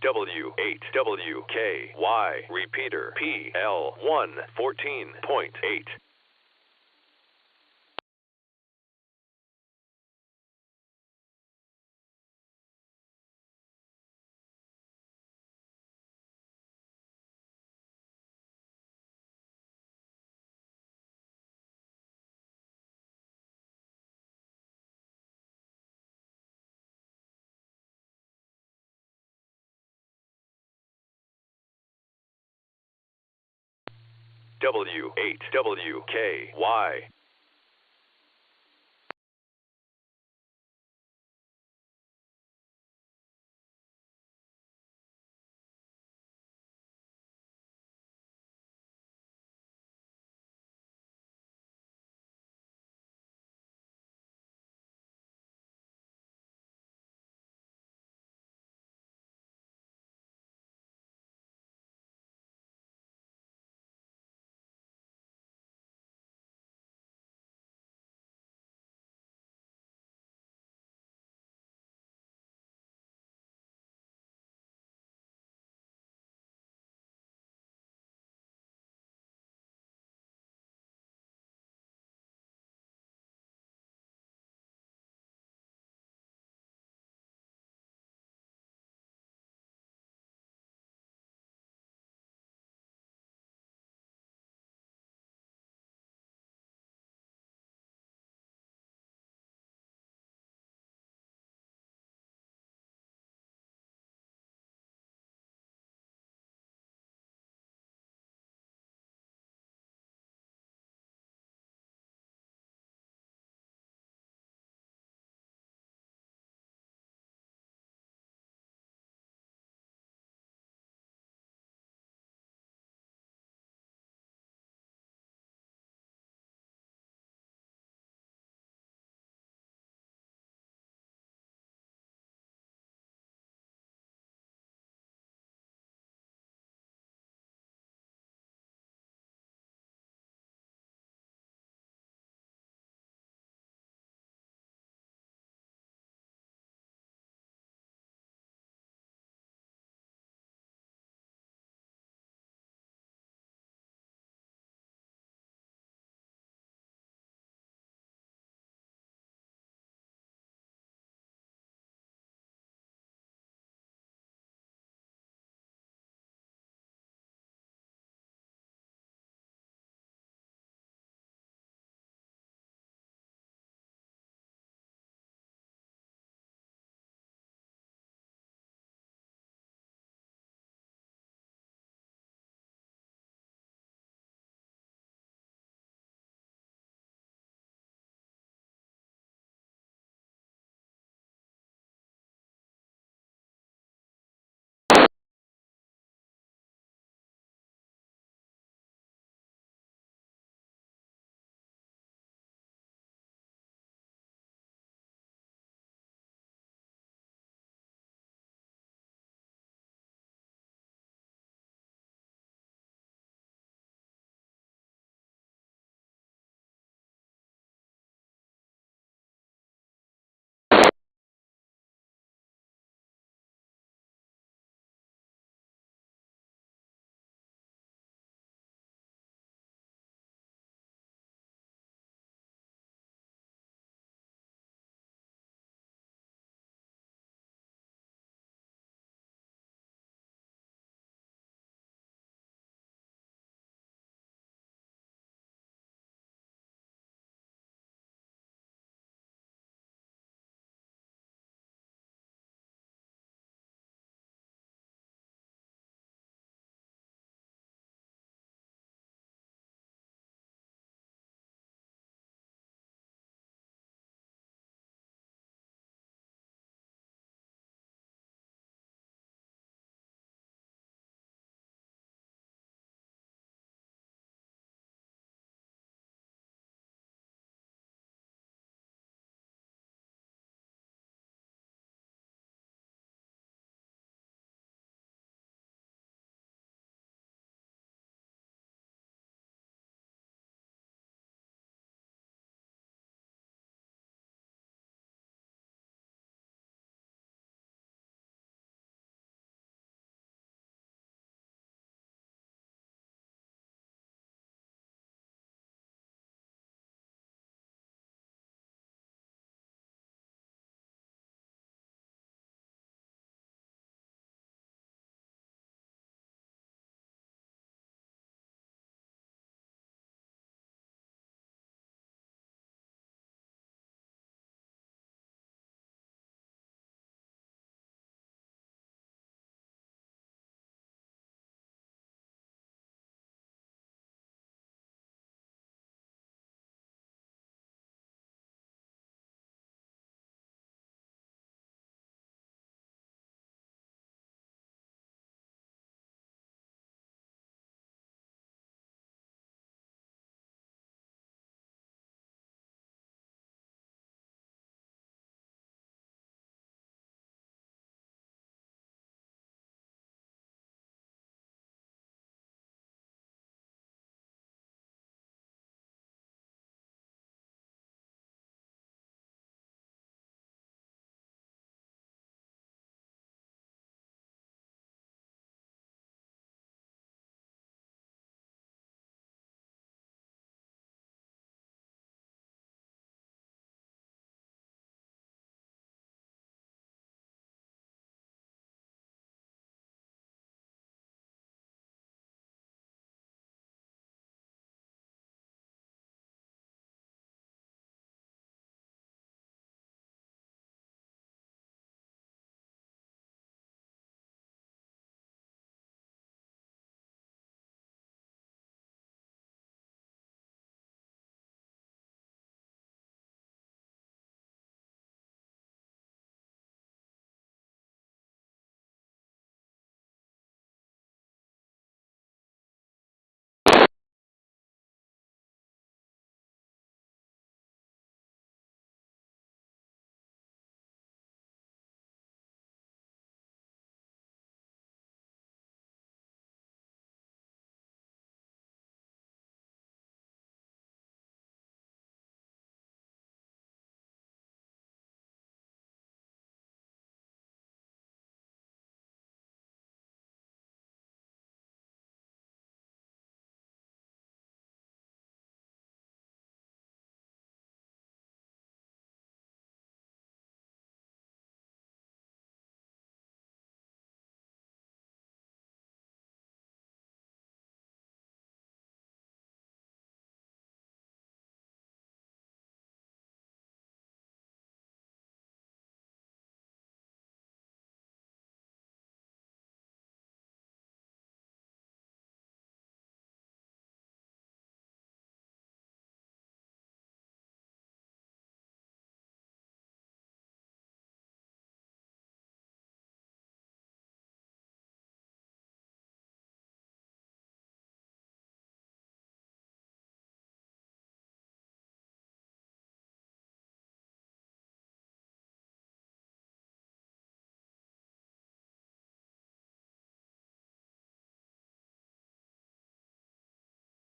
W8WKY, repeater PL1 14.8. W8WKY.